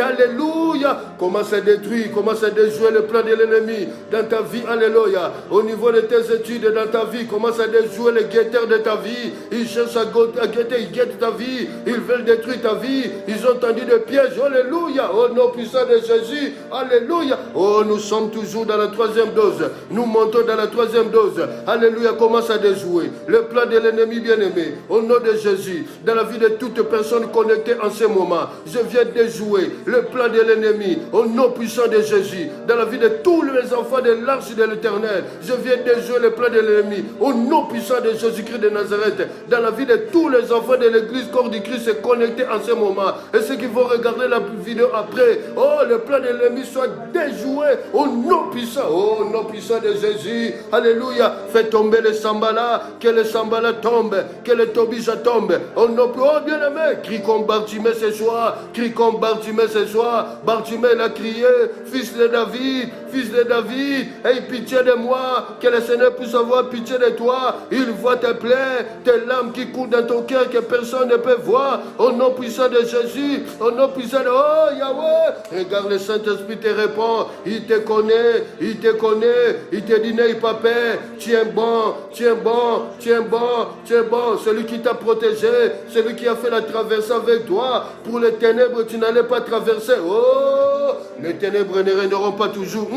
A: Alléluia. Commence à détruire, commence à déjouer le plan de l'ennemi dans ta vie. Alléluia. Au niveau de tes études dans ta vie, commence à déjouer les guetteurs de ta vie. Ils cherchent à guetter, ils guettent ta vie. Ils veulent détruire ta vie. Ils ont tendu des pièges. Alléluia. Au nom puissant de Jésus. Alléluia. Oh, nous sommes toujours dans la troisième dose. Nous montons dans la troisième dose. Alléluia. Commence à déjouer le plan de l'ennemi bien-aimé. Au nom de Jésus. Dans la vie de toute personne connectée en ce moment. Je viens déjouer le plan de l'ennemi. Au nom puissant de Jésus. Dans la vie de tous les enfants de l'arche de l'Éternel. Je viens déjouer le plan de l'ennemi. Au nom puissant de Jésus-Christ de Nazareth. Dans la vie de tous les enfants de l'église corps du Christ connectés en ce moment. Et ceux qui vont regarder la vidéo après. Oh, le plan de l'ennemi soit déjoué. Au nom puissant. Oh, nom puissant de Jésus. Alléluia. Fais tomber les sambala. Que les sambala tombent. Que les tobija tombent. Oh, non, oh, bien aimé. Crie comme Bartimée ce soir. Crie comme Bartimée ce soir. Bartimée l'a crié. Fils de David. Fils de David. Aie pitié de moi. Que le Seigneur puisse avoir pitié de toi. Il voit tes plaies. Tes larmes qui coulent dans ton cœur que personne ne peut voir. Au nom puissant de Jésus. Au nom puissant de... Oh, Yahweh. Regarde, le Saint-Esprit te répond. Il te connaît. Il te connaît. Il te dit, n'aie pas peur. Tiens bon. Tiens bon. Tiens bon. Tiens bon. Celui qui t'a protégé. Celui qui a fait la traversée avec toi. Pour les ténèbres, tu n'allais pas traverser. Oh, les ténèbres ne régneront pas toujours.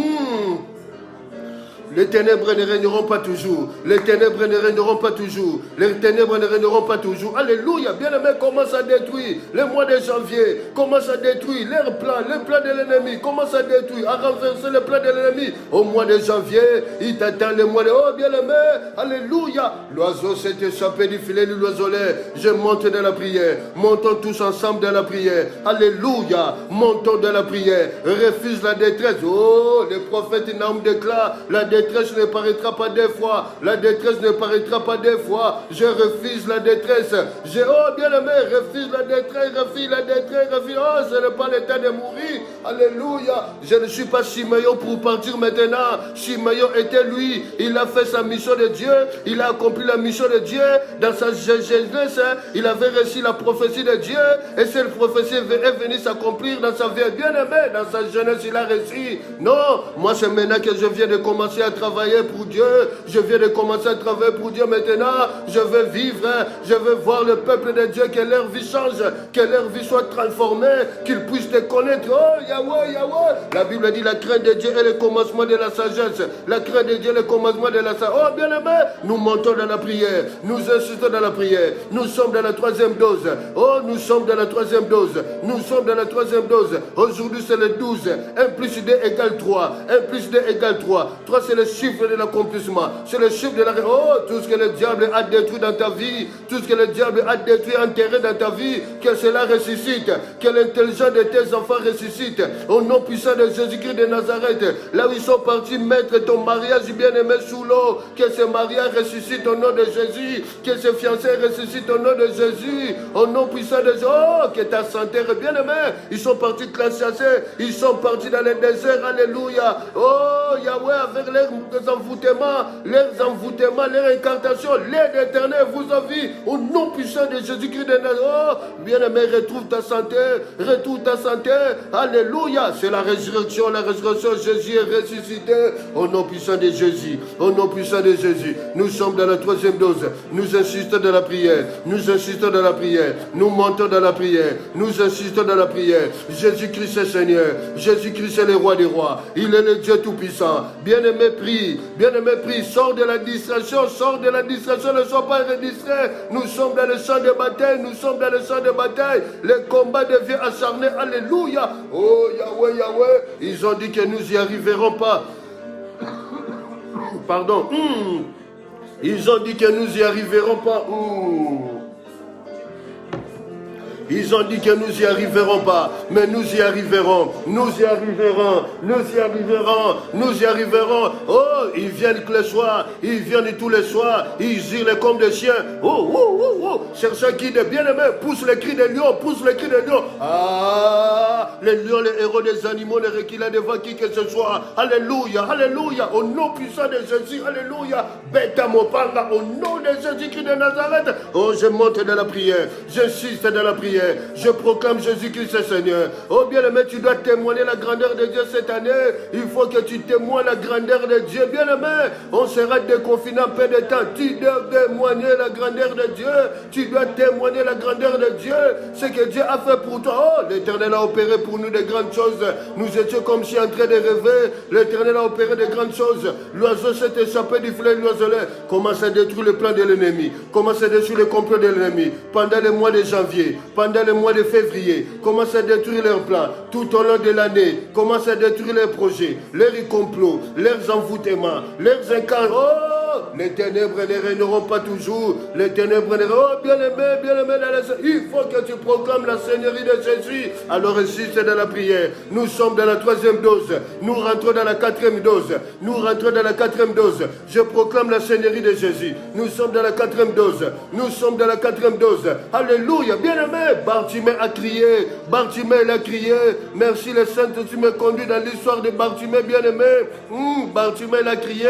A: Les ténèbres ne régneront pas toujours. Les ténèbres ne régneront pas toujours. Les ténèbres ne régneront pas toujours. Alléluia. Bien-aimé, commence à détruire. Le mois de janvier commence à détruire leurs plans, les plans de l'ennemi. Commence à détruire, à renverser les plans de l'ennemi. Au mois de janvier, il t'attend le mois de... Oh, bien-aimé. Alléluia. L'oiseau s'est échappé du filet de l'oiselet. Je monte dans la prière. Montons tous ensemble dans la prière. Alléluia. Montons dans la prière. Refuse la détresse. Oh, le prophète Naoum déclare, la détresse ne paraîtra pas deux fois. La détresse ne paraîtra pas deux fois. Je refuse la détresse. Oh, bien-aimé, refuse la détresse, refuse la détresse, refuse. Oh, ce n'est pas le temps de mourir. Alléluia. Je ne suis pas Chimayon pour partir maintenant. Chimayon était lui. Il a fait sa mission de Dieu. Il a accompli la mission de Dieu. Dans sa jeunesse, il avait reçu la prophétie de Dieu. Et cette prophétie est venue s'accomplir dans sa vie. Bien-aimé, dans sa jeunesse, il a reçu. Non, moi c'est maintenant que je viens de commencer à travailler pour Dieu. Je viens de commencer à travailler pour Dieu maintenant. Je veux vivre. Je veux voir le peuple de Dieu, que leur vie change. Que leur vie soit transformée. Qu'ils puissent te connaître. Oh, Yahweh, Yahweh. La Bible dit la crainte de Dieu est le commencement de la sagesse. La crainte de Dieu est le commencement de la sagesse. Oh, bien-aimé, nous montons dans la prière. Nous insistons dans la prière. Nous sommes dans la troisième dose. Oh, nous sommes dans la troisième dose. Nous sommes dans la troisième dose. Aujourd'hui, c'est le 12. 1 plus 2 égale 3. 1 plus 2 égale 3. 3, c'est le chiffre de l'accomplissement. C'est le chiffre de la... Oh, tout ce que le diable a détruit dans ta vie, tout ce que le diable a détruit, enterré dans ta vie, que cela ressuscite. Que l'intelligence de tes enfants ressuscite. Au nom puissant de Jésus-Christ de Nazareth. Là où ils sont partis mettre ton mariage bien-aimé sous l'eau. Que ce mariage ressuscite au nom de Jésus. Que ce fiancé ressuscite au nom de Jésus. Au nom puissant de Jésus. Oh, que ta santé bien-aimé. Ils sont partis te la chasser. Ils sont partis dans le désert. Alléluia. Oh, Yahweh, avec leurs envoûtements, leurs incantations, l'aide éternelle vous a vu. Au nom puissant de Jésus-Christ de Nazareth. Oh, bien-aimé, retrouve ta santé. Retrouve ta santé. Alléluia. C'est la résurrection. La résurrection. Jésus est ressuscité. Au nom puissant de Jésus. Au nom puissant de Jésus. Nous sommes dans la troisième dose. Nous insistons dans la prière. Nous insistons dans la prière. Nous montons dans la prière. Nous insistons dans la prière. Jésus-Christ est Seigneur. Jésus-Christ est le roi des rois. Il est le Dieu tout-puissant. Bien-aimé, prie. Bien-aimé, prie. Sors de la distraction. Sors de la distraction. Ne sois pas distrait. Nous sommes dans le champ de bataille. Nous sommes dans le champ de bataille. Le combat devient acharné. Alléluia. Oh, Yahweh, Yahweh. Ils ont dit que nous n'y arriverons pas. Pardon. Ils ont dit que nous n'y arriverons pas. Ils ont dit que nous n'y arriverons pas, mais nous y arriverons, nous y arriverons, nous y arriverons, nous y arriverons. Oh, ils viennent que le soir, ils viennent tous les soirs, ils hurlent comme des chiens. Oh, oh, oh, oh. Cherchant qui de bien-aimés, pousse les cris de lion, pousse les cris de lion. Ah, les lions, les héros des animaux, ne reculent devant qui que ce soit. Alléluia, alléluia, au nom puissant de Jésus, alléluia. Bêta mon panga, au nom de Jésus-Christ de Nazareth. Oh, je monte dans la prière, j'insiste dans la prière. Je proclame Jésus-Christ est Seigneur. Oh bien-aimé, tu dois témoigner la grandeur de Dieu cette année. Il faut que tu témoignes la grandeur de Dieu. Bien-aimé, on sera déconfiné en peu de temps. Tu dois témoigner la grandeur de Dieu. Tu dois témoigner la grandeur de Dieu. Ce que Dieu a fait pour toi. Oh, l'Éternel a opéré pour nous de grandes choses. Nous étions comme si en train de rêver. L'Éternel a opéré de grandes choses. L'oiseau s'est échappé du filet de l'oiselet. Commence à détruire le plan de l'ennemi. Commence à détruire le complot de l'ennemi. Pendant le mois de janvier, pendant le mois de février, commence à détruire leurs plans. Tout au long de l'année, commence à détruire leurs projets, leurs complots, leurs envoûtements, leurs incantations. Oh, les ténèbres ne régneront pas toujours. Les ténèbres ne... Oh, bien-aimé, bien-aimé, il faut que tu proclames la Seigneurie de Jésus. Alors insiste dans la prière. Nous sommes dans la troisième dose. Nous rentrons dans la quatrième dose. Nous rentrons dans la quatrième dose. Je proclame la Seigneurie de Jésus. Nous sommes dans la quatrième dose. Nous sommes dans la quatrième dose. Alléluia, bien-aimé. Bartimée a crié. Bartimée a crié. Merci le Saint, tu me conduis dans l'histoire de Bartimée, bien-aimé. Bartimée a crié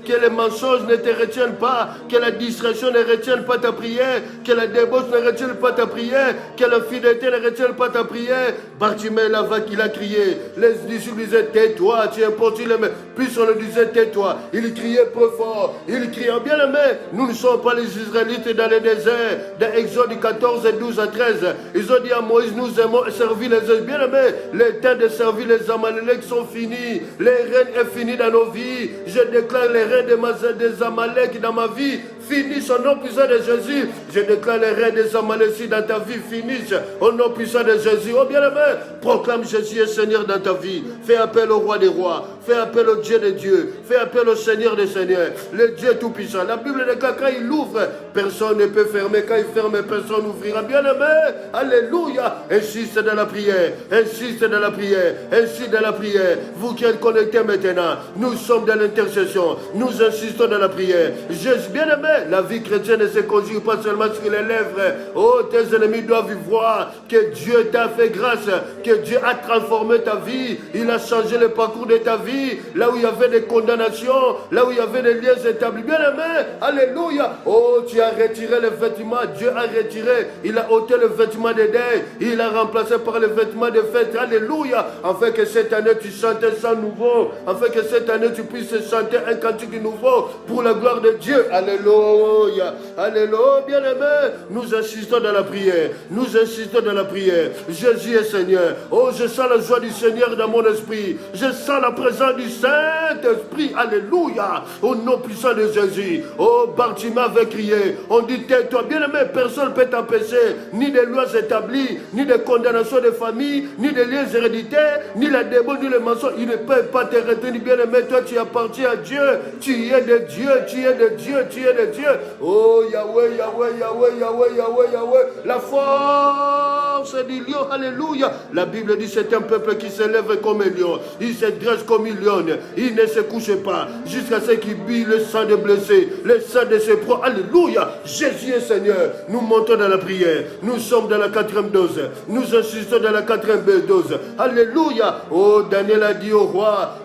A: que les mensonges ne te retienne pas, que la distraction ne retienne pas ta prière, que la débauche ne retienne pas ta prière, que l'infidélité ne retienne pas ta prière. Bartimée là-bas qu'il a crié. Les disciples disaient tais-toi, tu importunes les mains. Puis on le disait tais-toi. Il criait peu fort. Il criait bien aimé. Nous ne sommes pas les Israélites dans le désert. Dans Exode 14, 12 à 13. Ils ont dit à Moïse, nous aimons servir les bien aimés. Les temps de servir les Amalek sont finis. Les règnes est fini dans nos vies. Je déclare les règnes des Amalek dans ma vie. Finissent au nom puissant de Jésus. Je déclare les règnes des Amalek dans ta vie. Finissent au nom puissant de Jésus. Oh bien-aimé, proclame Jésus est Seigneur dans ta vie. Fais appel au roi des rois. Fais appel au Dieu des dieux. Fais appel au Seigneur des seigneurs. Le Dieu tout-puissant. La Bible déclare quand il ouvre, personne ne peut fermer. Quand il ferme, personne n'ouvrira. Bien-aimé, alléluia. Insiste dans la prière. Insiste dans la prière. Insiste dans la prière. Vous qui êtes connectés maintenant, nous sommes dans l'intercession. Nous insistons dans la prière. Jésus, bien-aimé, la vie chrétienne ne se conjugue pas seulement sur les lèvres. Oh, tes ennemis doivent y voir que Dieu t'a fait grâce, que Dieu a transformé ta vie. Il a changé le parcours de ta vie. Là où il y avait des condamnations, là où il y avait des liens établis. Bien-aimé, alléluia. Oh, tu as retiré les vêtements. Dieu a retiré. Il a ôté le vêtement de deuil. Il a remplacé par le vêtement de fête. Alléluia. Afin que cette année tu chantes un chant nouveau. Afin que cette année tu puisses chanter un cantique nouveau pour la gloire de Dieu. Alléluia. Alléluia. Bien-aimé, nous insistons dans la prière. Nous insistons dans la prière. Jésus est Seigneur. Oh, je sens la joie du Seigneur dans mon esprit. Je sens la présence du Saint-Esprit. Alléluia. Au nom puissant de Jésus. Oh, Bartimée avait crié. On dit tais-toi. Bien-aimé, personne ne peut t'empêcher. Ni des lois établies, ni des condamnations de famille, ni des liens héréditaires, ni la débauche, ni le mensonge. Il ne peut pas te retenir. Bien-aimé, toi tu appartiens à Dieu. Tu es de Dieu. Tu es de Dieu. Tu es de Dieu. Oh, Yahweh, Yahweh, Yahweh, Yahweh, Yahweh, Yahweh. La force du lion. Alléluia. La Bible dit c'est un peuple qui se lève comme un lion. Il se dresse comme une lionne. Il ne se couche pas jusqu'à ce qu'il bille le sang de blessés, le sang de ses proies. Alléluia. Jésus est Seigneur. Nous montons dans la prière. Nous sommes dans la 4e dose. Nous insistons dans la 4e dose. Alléluia. Oh, Daniel a dit au roi,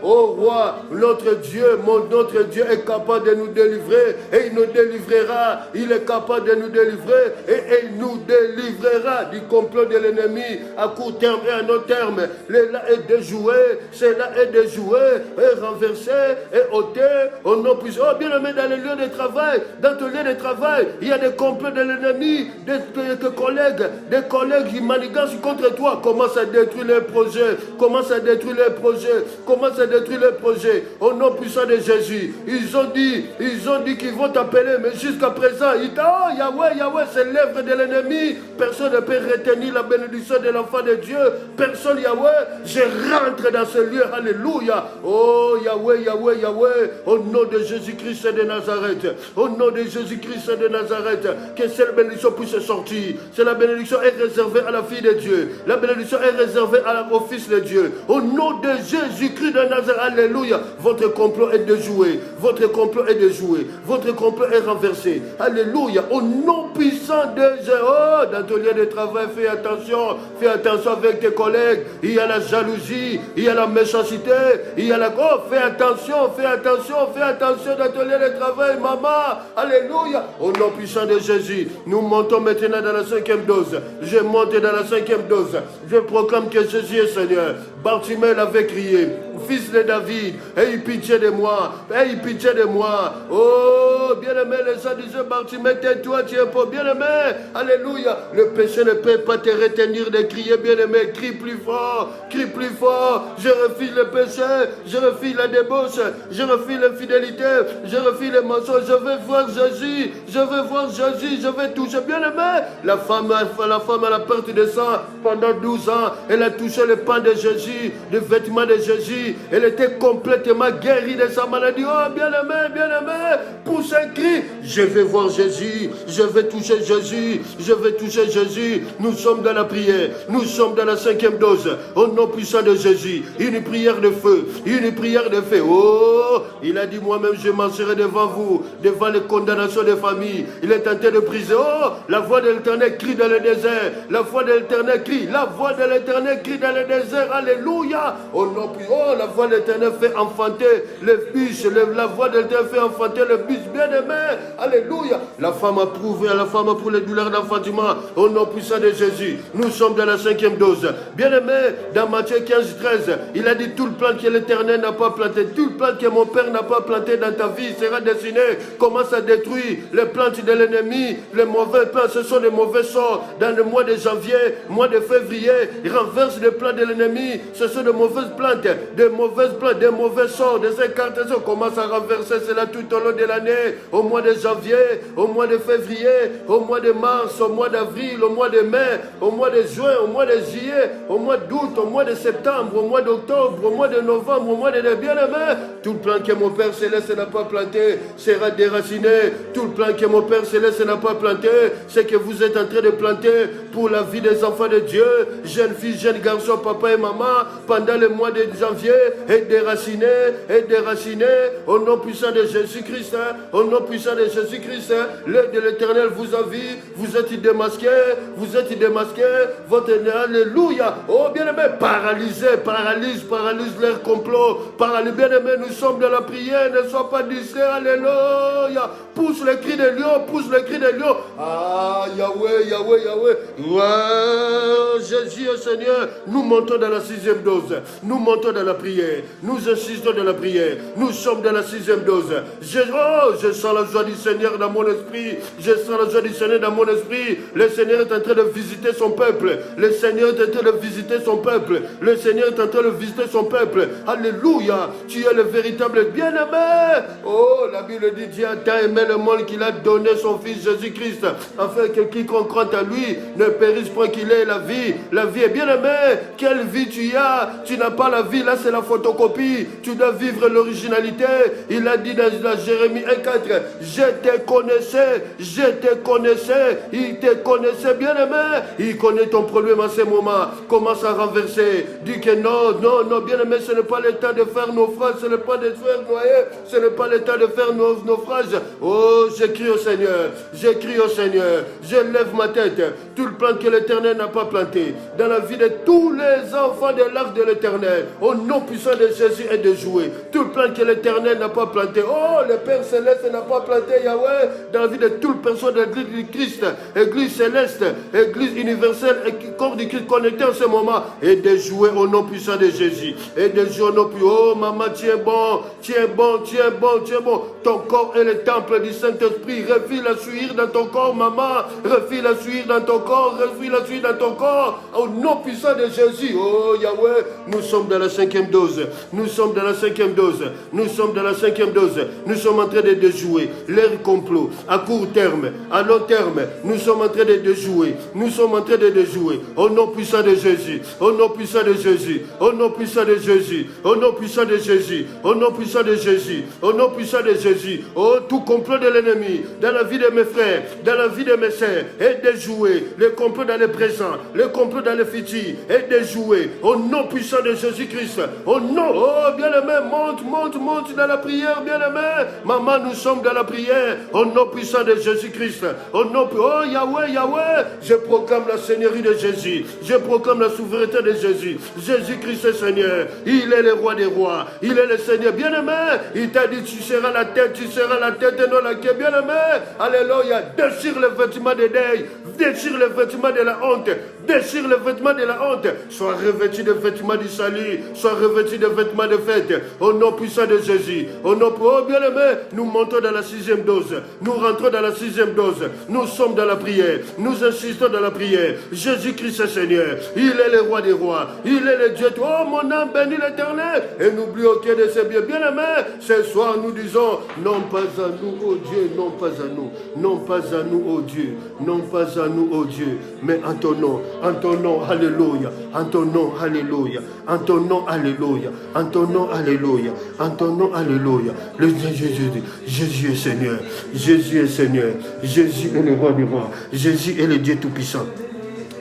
A: notre Dieu, notre Dieu est capable de nous délivrer et il nous délivrera. Il est capable de nous délivrer et il nous délivrera du complot de l'ennemi à court terme et à long terme. Cela est déjoué, cela est déjoué et renversé et ôté au nom puissant. Oh, bien aimé, dans les lieux de travail, dans ton lieu de travail, il y a des complots de l'ennemi, des collègues qui manigancent contre toi. Commence à détruire les projets, commence à détruire les projets, commence à détruire les projets. Au nom puissant de Jésus, ils ont dit qu'ils vont t'appeler, mais jusqu'à présent, ils disent, oh Yahweh, Yahweh, c'est l'œuvre de l'ennemi. Personne ne peut retenir la bénédiction de l'enfant de Dieu. Personne, Yahweh, je rentre dans ce lieu. Alléluia. Oh Yahweh, Yahweh, Yahweh, au nom de Jésus-Christ de Nazareth, au nom de Jésus-Christ de Nazareth, que cette bénédiction puisse sortir. La bénédiction est réservée à la fille de Dieu. La bénédiction est réservée au fils de Dieu. Au nom de Jésus-Christ de Nazareth, alléluia. Votre complot est déjoué. Votre complot est déjoué. Votre complot est renversé. Alléluia. Au nom puissant de Jésus. Oh, dans ton lieu de travail, fais attention. Fais attention avec tes collègues. Il y a la jalousie. Il y a la méchanceté. Il y a la... Oh, fais attention. Fais attention. Fais attention dans ton lieu de travail, maman. Alléluia. Au nom puissant de Jésus. Nous montons maintenant dans la 5e dose. Je monte dans la 5e dose. Je proclame que Jésus est Seigneur. Bartimée avait crié, fils de David, aie pitié de moi, aie pitié de moi. Oh, bien-aimé, les gens disaient, Bartimée, tais-toi, tu es pauvre. Bien-aimé, alléluia. Le péché ne peut pas te retenir de crier, bien-aimé. Crie plus fort, crie plus fort. Je refuse le péché, je refuse la débauche, je refuse l'infidélité, je refuse les mensonges. Je veux voir Jésus, je veux voir Jésus, je veux toucher. Bien-aimé, la femme à la perte de sang pendant 12 ans, elle a touché le pain de Jésus, le vêtement de Jésus. Elle était complètement guérie de sa maladie. Oh, bien-aimé, pousse un cri. Je vais voir Jésus, je vais toucher Jésus, je vais toucher Jésus. Nous sommes dans la prière, nous sommes dans la 5e dose. Au nom puissant de Jésus, une prière de feu, une prière de feu. Oh, il a dit, moi-même, je m'en serai devant vous, devant les condamnations des familles. Il est tenté de briser. Oh, la voix de l'Éternel crie dans le désert. La voix de l'Éternel crie. La voix de l'Éternel crie dans le désert. Alléluia. Alléluia. Oh, non, oh, la voix de l'Éternel fait enfanter les biches. La voix de l'Éternel fait enfanter les biches. Bien-aimé. Alléluia. La femme approuve les douleurs d'enfantement. Au nom puissant de Jésus. Nous sommes dans la 5e dose. Bien-aimé, dans Matthieu 15, 13, il a dit tout le plan que l'Éternel n'a pas planté, tout le plan que mon Père n'a pas planté dans ta vie sera destiné. Commence à détruire les plantes de l'ennemi, les mauvais plans, ce sont des mauvais sorts. Dans le mois de janvier, mois de février, il renverse les plans de l'ennemi, ce sont de mauvaises plantes, des mauvais sorts, des incantations. Commence à renverser cela tout au long de l'année, au mois de janvier, au mois de février, au mois de mars, au mois d'avril, au mois de mai, au mois de juin, au mois de juillet, au mois d'août, au mois de septembre, au mois d'octobre, au mois de novembre, au mois de bien-aimé. Tout le plan que mon Père Céleste n'a pas planté sera déraciné. Tout le plan que mon Père Céleste n'a pas planté, c'est que vous êtes en train de planter pour la vie des enfants de Dieu, jeunes filles, jeunes garçons, papa et maman, pendant le mois de janvier, et déraciné, au nom puissant de Jésus-Christ, au nom puissant de Jésus-Christ, l'œil de l'Éternel vous a vu, vous êtes démasqués, votre alléluia, oh bien-aimé, paralyse leur complot, bien-aimé, nous sommes dans la prière, ne sois pas distrait, alléluia, pousse le cri de lion, ah, Yahweh, ouais, Jésus Seigneur, nous montons dans la 6e dose, nous montons dans la prière, nous insistons dans la prière, nous sommes dans la 6e dose, je sens la joie du Seigneur dans mon esprit, le Seigneur est en train de visiter son peuple, alléluia, tu es le véritable bien-aimé, oh, la Bible dit, Dieu a tant aimé le monde qu'il a donné son Fils Jésus-Christ, afin que quiconque croit à lui ne périsse point qu'il ait la vie est bien-aimé, quelle vie tu as, tu n'as pas la vie, là c'est la photocopie, tu dois vivre l'originalité, il a dit dans Jérémie 1,4, je te connaissais, il te connaissait bien-aimé, il connaît ton problème en ce moment, commence à renverser, dis que non, bien-aimé, ce n'est pas le temps de faire naufrage, ce n'est pas de faire noyer, ce n'est pas le temps de faire naufrage, oh, j'écris au Seigneur, je lève ma tête, tout le plan que l'Éternel n'a pas planté, dans la vie de tous les enfants de l'arc de l'Éternel, au nom puissant de Jésus et de jouer, tout le plan que l'Éternel n'a pas planté, oh, le Père Céleste n'a pas planté, Yahweh, dans la vie de toute personne de l'Église du Christ, Église céleste, Église universelle, et corps du Christ connecté en ce moment, et de jouer au nom puissant de Jésus, et de jouer au nom puissant, oh, maman, tu es bon, ton corps est le temple du Saint-Esprit, refile la suivre dans ton corps, maman, refile la suivre dans ton corps, au nom puissant de Jésus, oh Yahweh, nous sommes dans la 5e dose, nous sommes en train de déjouer les complots, à court terme, à long terme, nous sommes en train de déjouer, au nom puissant de Jésus, au nom puissant de Jésus, oh, tout complot de l'ennemi, dans la vie de mes frères, dans la vie de mes sœurs, et déjouer les complots dans le présent, les complots dans le futur, et déjouer au nom puissant de Jésus-Christ, au nom, oh bien-aimé, monte dans la prière, bien-aimé, maman, nous sommes dans la prière, au nom puissant de Jésus-Christ, au nom, oh Yahweh, je proclame la Seigneurie de Jésus, je proclame la souveraineté de Jésus, Jésus-Christ est Seigneur, il est le roi des rois, il est le Seigneur, bien-aimé, il t'a dit tu seras la tête et non la queue, bien-aimé, alléluia, déchire le vêtement de deuil, déchire le vêtement de la honte, sois revêtu de vêtements du salut, sois revêtu de vêtements de fête, au nom puissant de Jésus, au nom, oh bien-aimé, nous montons dans la 6e dose, nous rentrons dans la 6e dose, nous sommes dans la prière, nous insistons dans la prière, Jésus-Christ est Seigneur, il est le roi des rois, il est le Dieu, oh mon âme bénit l'Éternel, et n'oublie aucun de ses biens, bien-aimé, ce soir nous disons, non pas à nous, oh Dieu, non pas à nous, oh Dieu, mais en ton nom, alléluia, le Jésus est Seigneur, Jésus est le roi du roi, Jésus est le Dieu tout-puissant.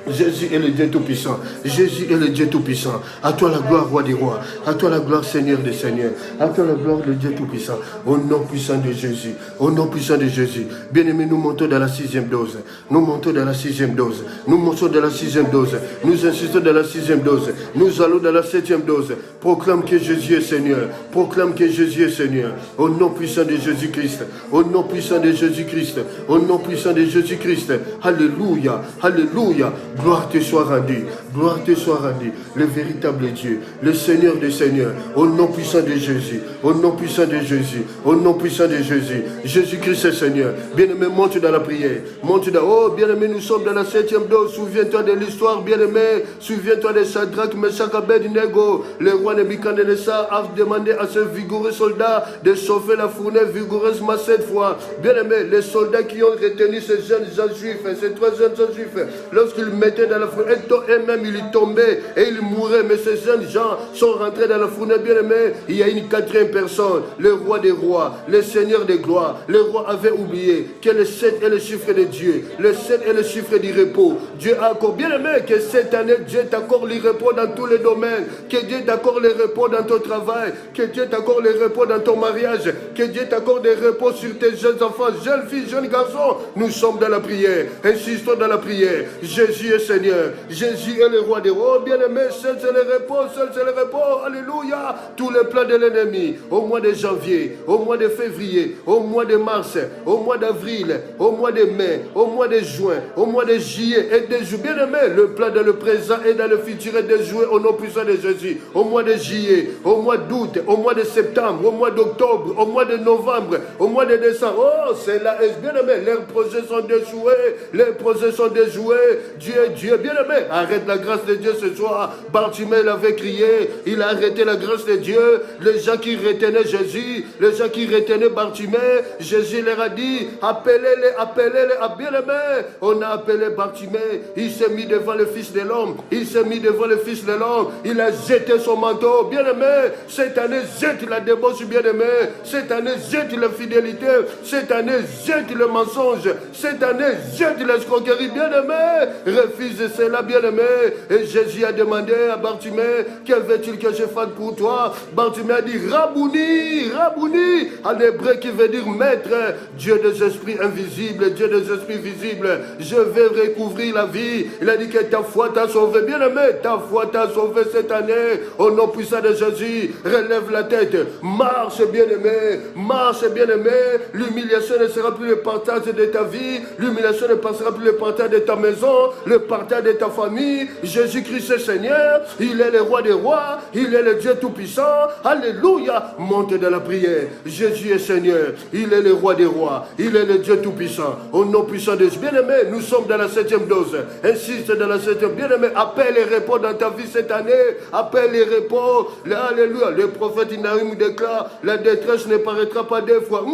A: Jésus est le Dieu Tout-Puissant. Jésus est le Dieu Tout-Puissant. À toi la gloire, Roi des Rois. À toi la gloire, Seigneur des Seigneurs. À toi la gloire, le Dieu Tout-Puissant. Au nom puissant de Jésus. Au nom puissant de Jésus. Bien-aimés, nous montons dans la 6e dose. Nous montons dans la 6e dose. Nous montons dans la 6e dose. Nous insistons dans la 6e dose. Nous allons dans la 7e dose. Proclame que Jésus est Seigneur. Proclame que Jésus est Seigneur. Au nom puissant de Jésus-Christ. Au nom puissant de Jésus-Christ. Au nom puissant de Jésus-Christ. Alléluia. Alléluia. Gloire te soit rendue. Gloire te soit rendue. Le véritable Dieu. Le Seigneur des Seigneurs. Au nom puissant de Jésus. Au nom puissant de Jésus. Au nom puissant de Jésus. Jésus-Christ est Seigneur. Bien-aimé, monte dans la prière. Monte dans... Oh, bien-aimé, nous sommes dans la 7e dose. Souviens-toi de l'histoire, bien-aimé. Souviens-toi de Shadrach, Meshach, Abednego. Le roi Nebuchadnezzar a demandé à ce vigoureux soldat de chauffer la fournaise vigoureusement 7 fois. Bien-aimé, les soldats qui ont retenu ces jeunes gens juifs, ces 3 jeunes gens juifs, lorsqu'ils mettaient dans la fournaise, eux-mêmes ils tombaient et ils mouraient. Mais ces jeunes gens sont rentrés dans la fournaise. Bien-aimé, il y a une 4e personne, le roi des rois, le Seigneur des gloires. Le roi avait oublié que le 7 est le chiffre de Dieu. Le 7 est le chiffre du repos. Dieu a encore bien aimé que cette année, Dieu t'accorde le repos dans tous les domaines. Que Dieu t'accorde le repos dans ton travail. Que Dieu t'accorde le repos dans ton mariage. Que Dieu t'accorde le repos sur tes jeunes enfants, jeunes filles, jeunes garçons. Nous sommes dans la prière. Insistons dans la prière. Jésus est Seigneur. Jésus est le roi des rois. Bien aimé, seul c'est le repos. Seul c'est le repos. Alléluia. Tous les plans de l'ennemi. Au mois de janvier, au mois de février, au mois de mars, au mois d'avril, au mois de mai, au mois de juin, au mois de juillet et de juillet. Bien aimé, le plan dans le présent et dans le futur est déjoué au nom puissant de Jésus. Au mois de juillet, au mois d'août, au mois de septembre, au mois d'octobre, au mois de novembre, au mois de décembre. Oh, c'est là, bien aimé, leurs projets sont déjoués. Les projets sont déjoués. Dieu, bien aimé, arrête la grâce de Dieu ce soir. Bartimée, il avait crié, il a arrêté la grâce de Dieu. Les gens qui retenaient Jésus, les gens qui retenaient Bartimée, Jésus leur a dit, appelez-les, appelez-les, bien aimé. On a appelé Bartimée, il s'est mis devant le Fils de l'homme, il s'est mis devant le Fils de l'homme, il a jeté son manteau, bien aimé. Cette année, jette la débauche, bien aimé. Cette année, jette la fidélité. Cette année, jette le mensonge. Cette année, jette l'escroquerie, bien aimé. Refuse cela, bien aimé. Et Jésus a demandé à Bartimée, que veux-tu que je fasse pour toi? Bartimée a dit, Rabouni, Rabouni, en hébreu qui veut dire maître, Dieu des esprits invisibles, Dieu des esprits visibles, je vais recouvrir la vie. Il a dit que ta foi t'a sauvé, bien aimé, ta foi t'a sauvé cette année, au nom puissant de Jésus. Relève la tête, marche, bien aimé, marche, bien aimé. L'humiliation ne sera plus le partage de ta vie, l'humiliation ne passera plus le partage de ta maison, le partage de ta famille. Jésus-Christ est Seigneur, il est le roi des rois, il est le Dieu tout-puissant. Alléluia, monte dans la prière. Jésus est Seigneur, il est le roi des rois, il est le Dieu tout-puissant. Au nom puissant de Jésus, bien aimé, nous sommes dans la 7e dose. Insiste dans la 7e, bien aimé, appelle les repos dans ta vie cette année, appelle les repos. Alléluia, le prophète Naïm déclare, la détresse ne paraîtra pas 2 fois.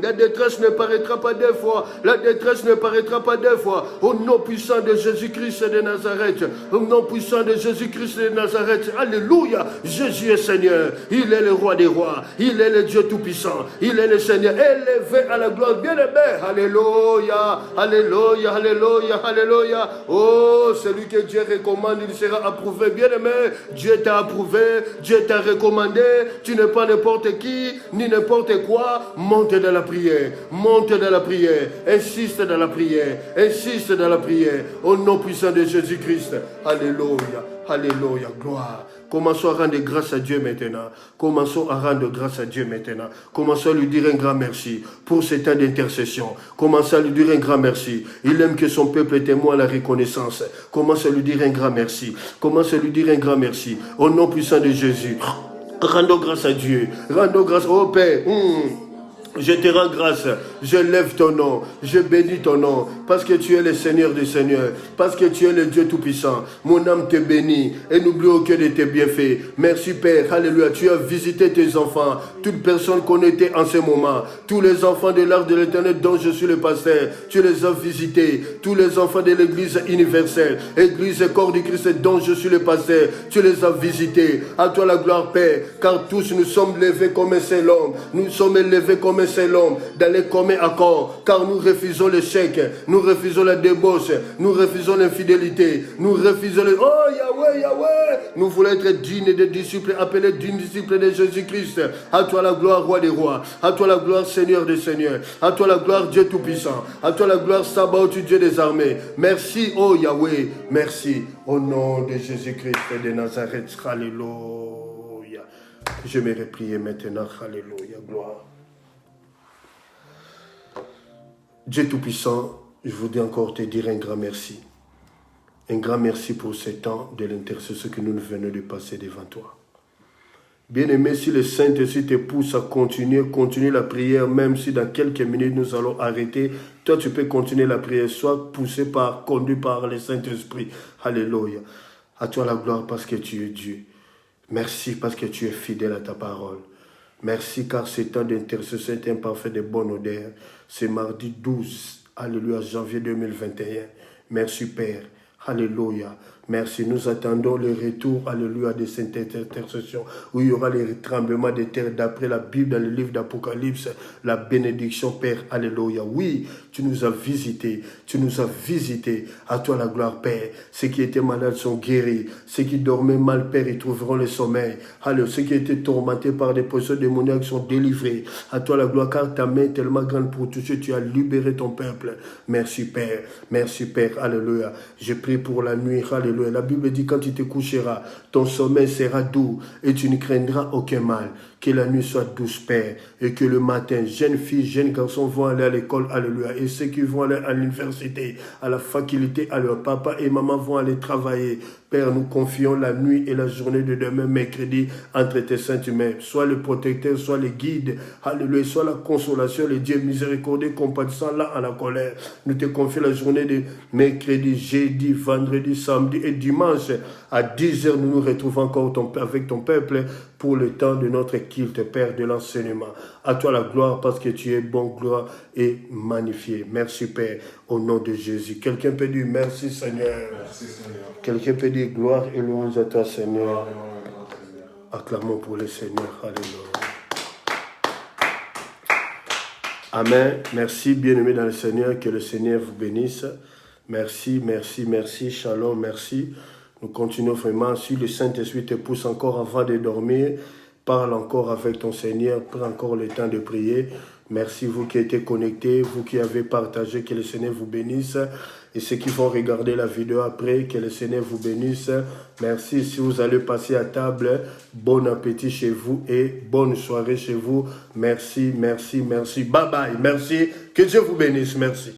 A: La détresse ne paraîtra pas 2 fois. La détresse ne paraîtra pas 2 fois. Au nom puissant de Jésus-Christ de Nazareth. Au nom puissant de Jésus-Christ de Nazareth. Alléluia. Jésus est Seigneur. Il est le roi des rois. Il est le Dieu tout-puissant. Il est le Seigneur. Élevé à la gloire. Bien-aimé. Alléluia. Alléluia. Alléluia. Alléluia. Oh, celui que Dieu recommande, il sera approuvé. Bien-aimé. Dieu t'a approuvé. Dieu t'a recommandé. Tu n'es pas n'importe qui, ni n'importe quoi. Monte dans la prière. Monte dans la prière. Insiste dans la prière. Insiste dans la prière. Au nom puissant de Jésus-Christ. Alléluia. Alléluia. Gloire. Commençons à rendre grâce à Dieu maintenant. Commençons à rendre grâce à Dieu maintenant. Commençons à lui dire un grand merci pour ce temps d'intercession. Commençons à lui dire un grand merci. Il aime que son peuple témoigne la reconnaissance. Commençons à lui dire un grand merci. Commençons à lui dire un grand merci. Au nom puissant de Jésus. Rendons grâce à Dieu. Rendons grâce au Père. Je te rends grâce, je lève ton nom, je bénis ton nom, parce que tu es le Seigneur des Seigneurs, parce que tu es le Dieu Tout-Puissant. Mon âme te bénit et n'oublie aucun de tes bienfaits. Merci Père, alléluia, tu as visité tes enfants, toute personne connectée en ce moment, tous les enfants de l'Arche de l'Éternel dont je suis le pasteur, tu les as visités, tous les enfants de l'Église universelle, Église corps du Christ dont je suis le pasteur, tu les as visités. À toi la gloire Père, car tous nous sommes levés comme un seul homme, nous sommes élevés comme un seul homme, dans les communs accords, car nous refusons l'échec, nous refusons la débauche, nous refusons l'infidélité, nous refusons le... Oh Yahweh, Yahweh, nous voulons être dignes des disciples, appelés dignes disciples de Jésus-Christ. À toi la gloire, roi des rois, à toi la gloire, Seigneur des seigneurs, à toi la gloire, Dieu tout-puissant, à toi la gloire, Sabaoth, Dieu des armées. Merci, oh Yahweh, merci, au nom de Jésus-Christ de Nazareth, alléluia. Je me prier maintenant, alléluia, gloire. Dieu tout-puissant, je voudrais encore te dire un grand merci. Un grand merci pour ce temps de l'intercession que nous venons de passer devant toi. Bien-aimé, si le Saint-Esprit te pousse à continuer la prière, même si dans quelques minutes nous allons arrêter, toi tu peux continuer la prière, soit conduit par le Saint-Esprit. Alléluia. À toi la gloire parce que tu es Dieu. Merci parce que tu es fidèle à ta parole. Merci car ce temps d'intercession est un parfait de bonne odeur. C'est mardi 12, alléluia, janvier 2021. Merci Père. Alléluia. Merci. Nous attendons le retour, alléluia, de cette intercession où il y aura les tremblements de terre d'après la Bible dans le livre d'Apocalypse, la bénédiction, Père. Alléluia. Oui, tu nous as visités. Tu nous as visités. À toi la gloire, Père. Ceux qui étaient malades sont guéris. Ceux qui dormaient mal, Père, ils trouveront le sommeil. Alléluia. Ceux qui étaient tourmentés par des possessions démoniaques sont délivrés. À toi la gloire, car ta main est tellement grande pour toucher. Tu as libéré ton peuple. Merci, Père. Merci, Père. Alléluia. Je prie pour la nuit. Alléluia. La Bible dit quand tu te coucheras, ton sommeil sera doux et tu ne craindras aucun mal. Que la nuit soit douce, Père, et que le matin, jeunes filles, jeunes garçons vont aller à l'école, alléluia, et ceux qui vont aller à l'université, à la faculté, alléluia, papa et maman vont aller travailler. Père, nous confions la nuit et la journée de demain, mercredi, entre tes saintes mains. Sois le protecteur, sois le guide, alléluia, sois la consolation, le Dieu miséricordieux, compatissant, là en la colère. Nous te confions la journée de mercredi, jeudi, vendredi, samedi et dimanche. À 10h, nous nous retrouvons encore avec ton peuple pour le temps de notre culte, Père, de l'enseignement. À toi la gloire parce que tu es bon, gloire et magnifié. Merci, Père, au nom de Jésus. Quelqu'un peut dire merci, Seigneur.
B: Merci, Seigneur.
A: Quelqu'un peut dire gloire et louange à toi, Seigneur. Acclamons pour le Seigneur. Alléluia. Amen. Merci, bien-aimés dans le Seigneur. Que le Seigneur vous bénisse. Merci, merci, merci. Shalom, merci. Nous continuons vraiment. Si le Saint-Esprit te pousse encore avant de dormir, parle encore avec ton Seigneur. Prends encore le temps de prier. Merci, vous qui êtes connectés, vous qui avez partagé. Que le Seigneur vous bénisse. Et ceux qui vont regarder la vidéo après, que le Seigneur vous bénisse. Merci. Si vous allez passer à table, bon appétit chez vous et bonne soirée chez vous. Merci, merci, merci. Bye bye. Merci. Que Dieu vous bénisse. Merci.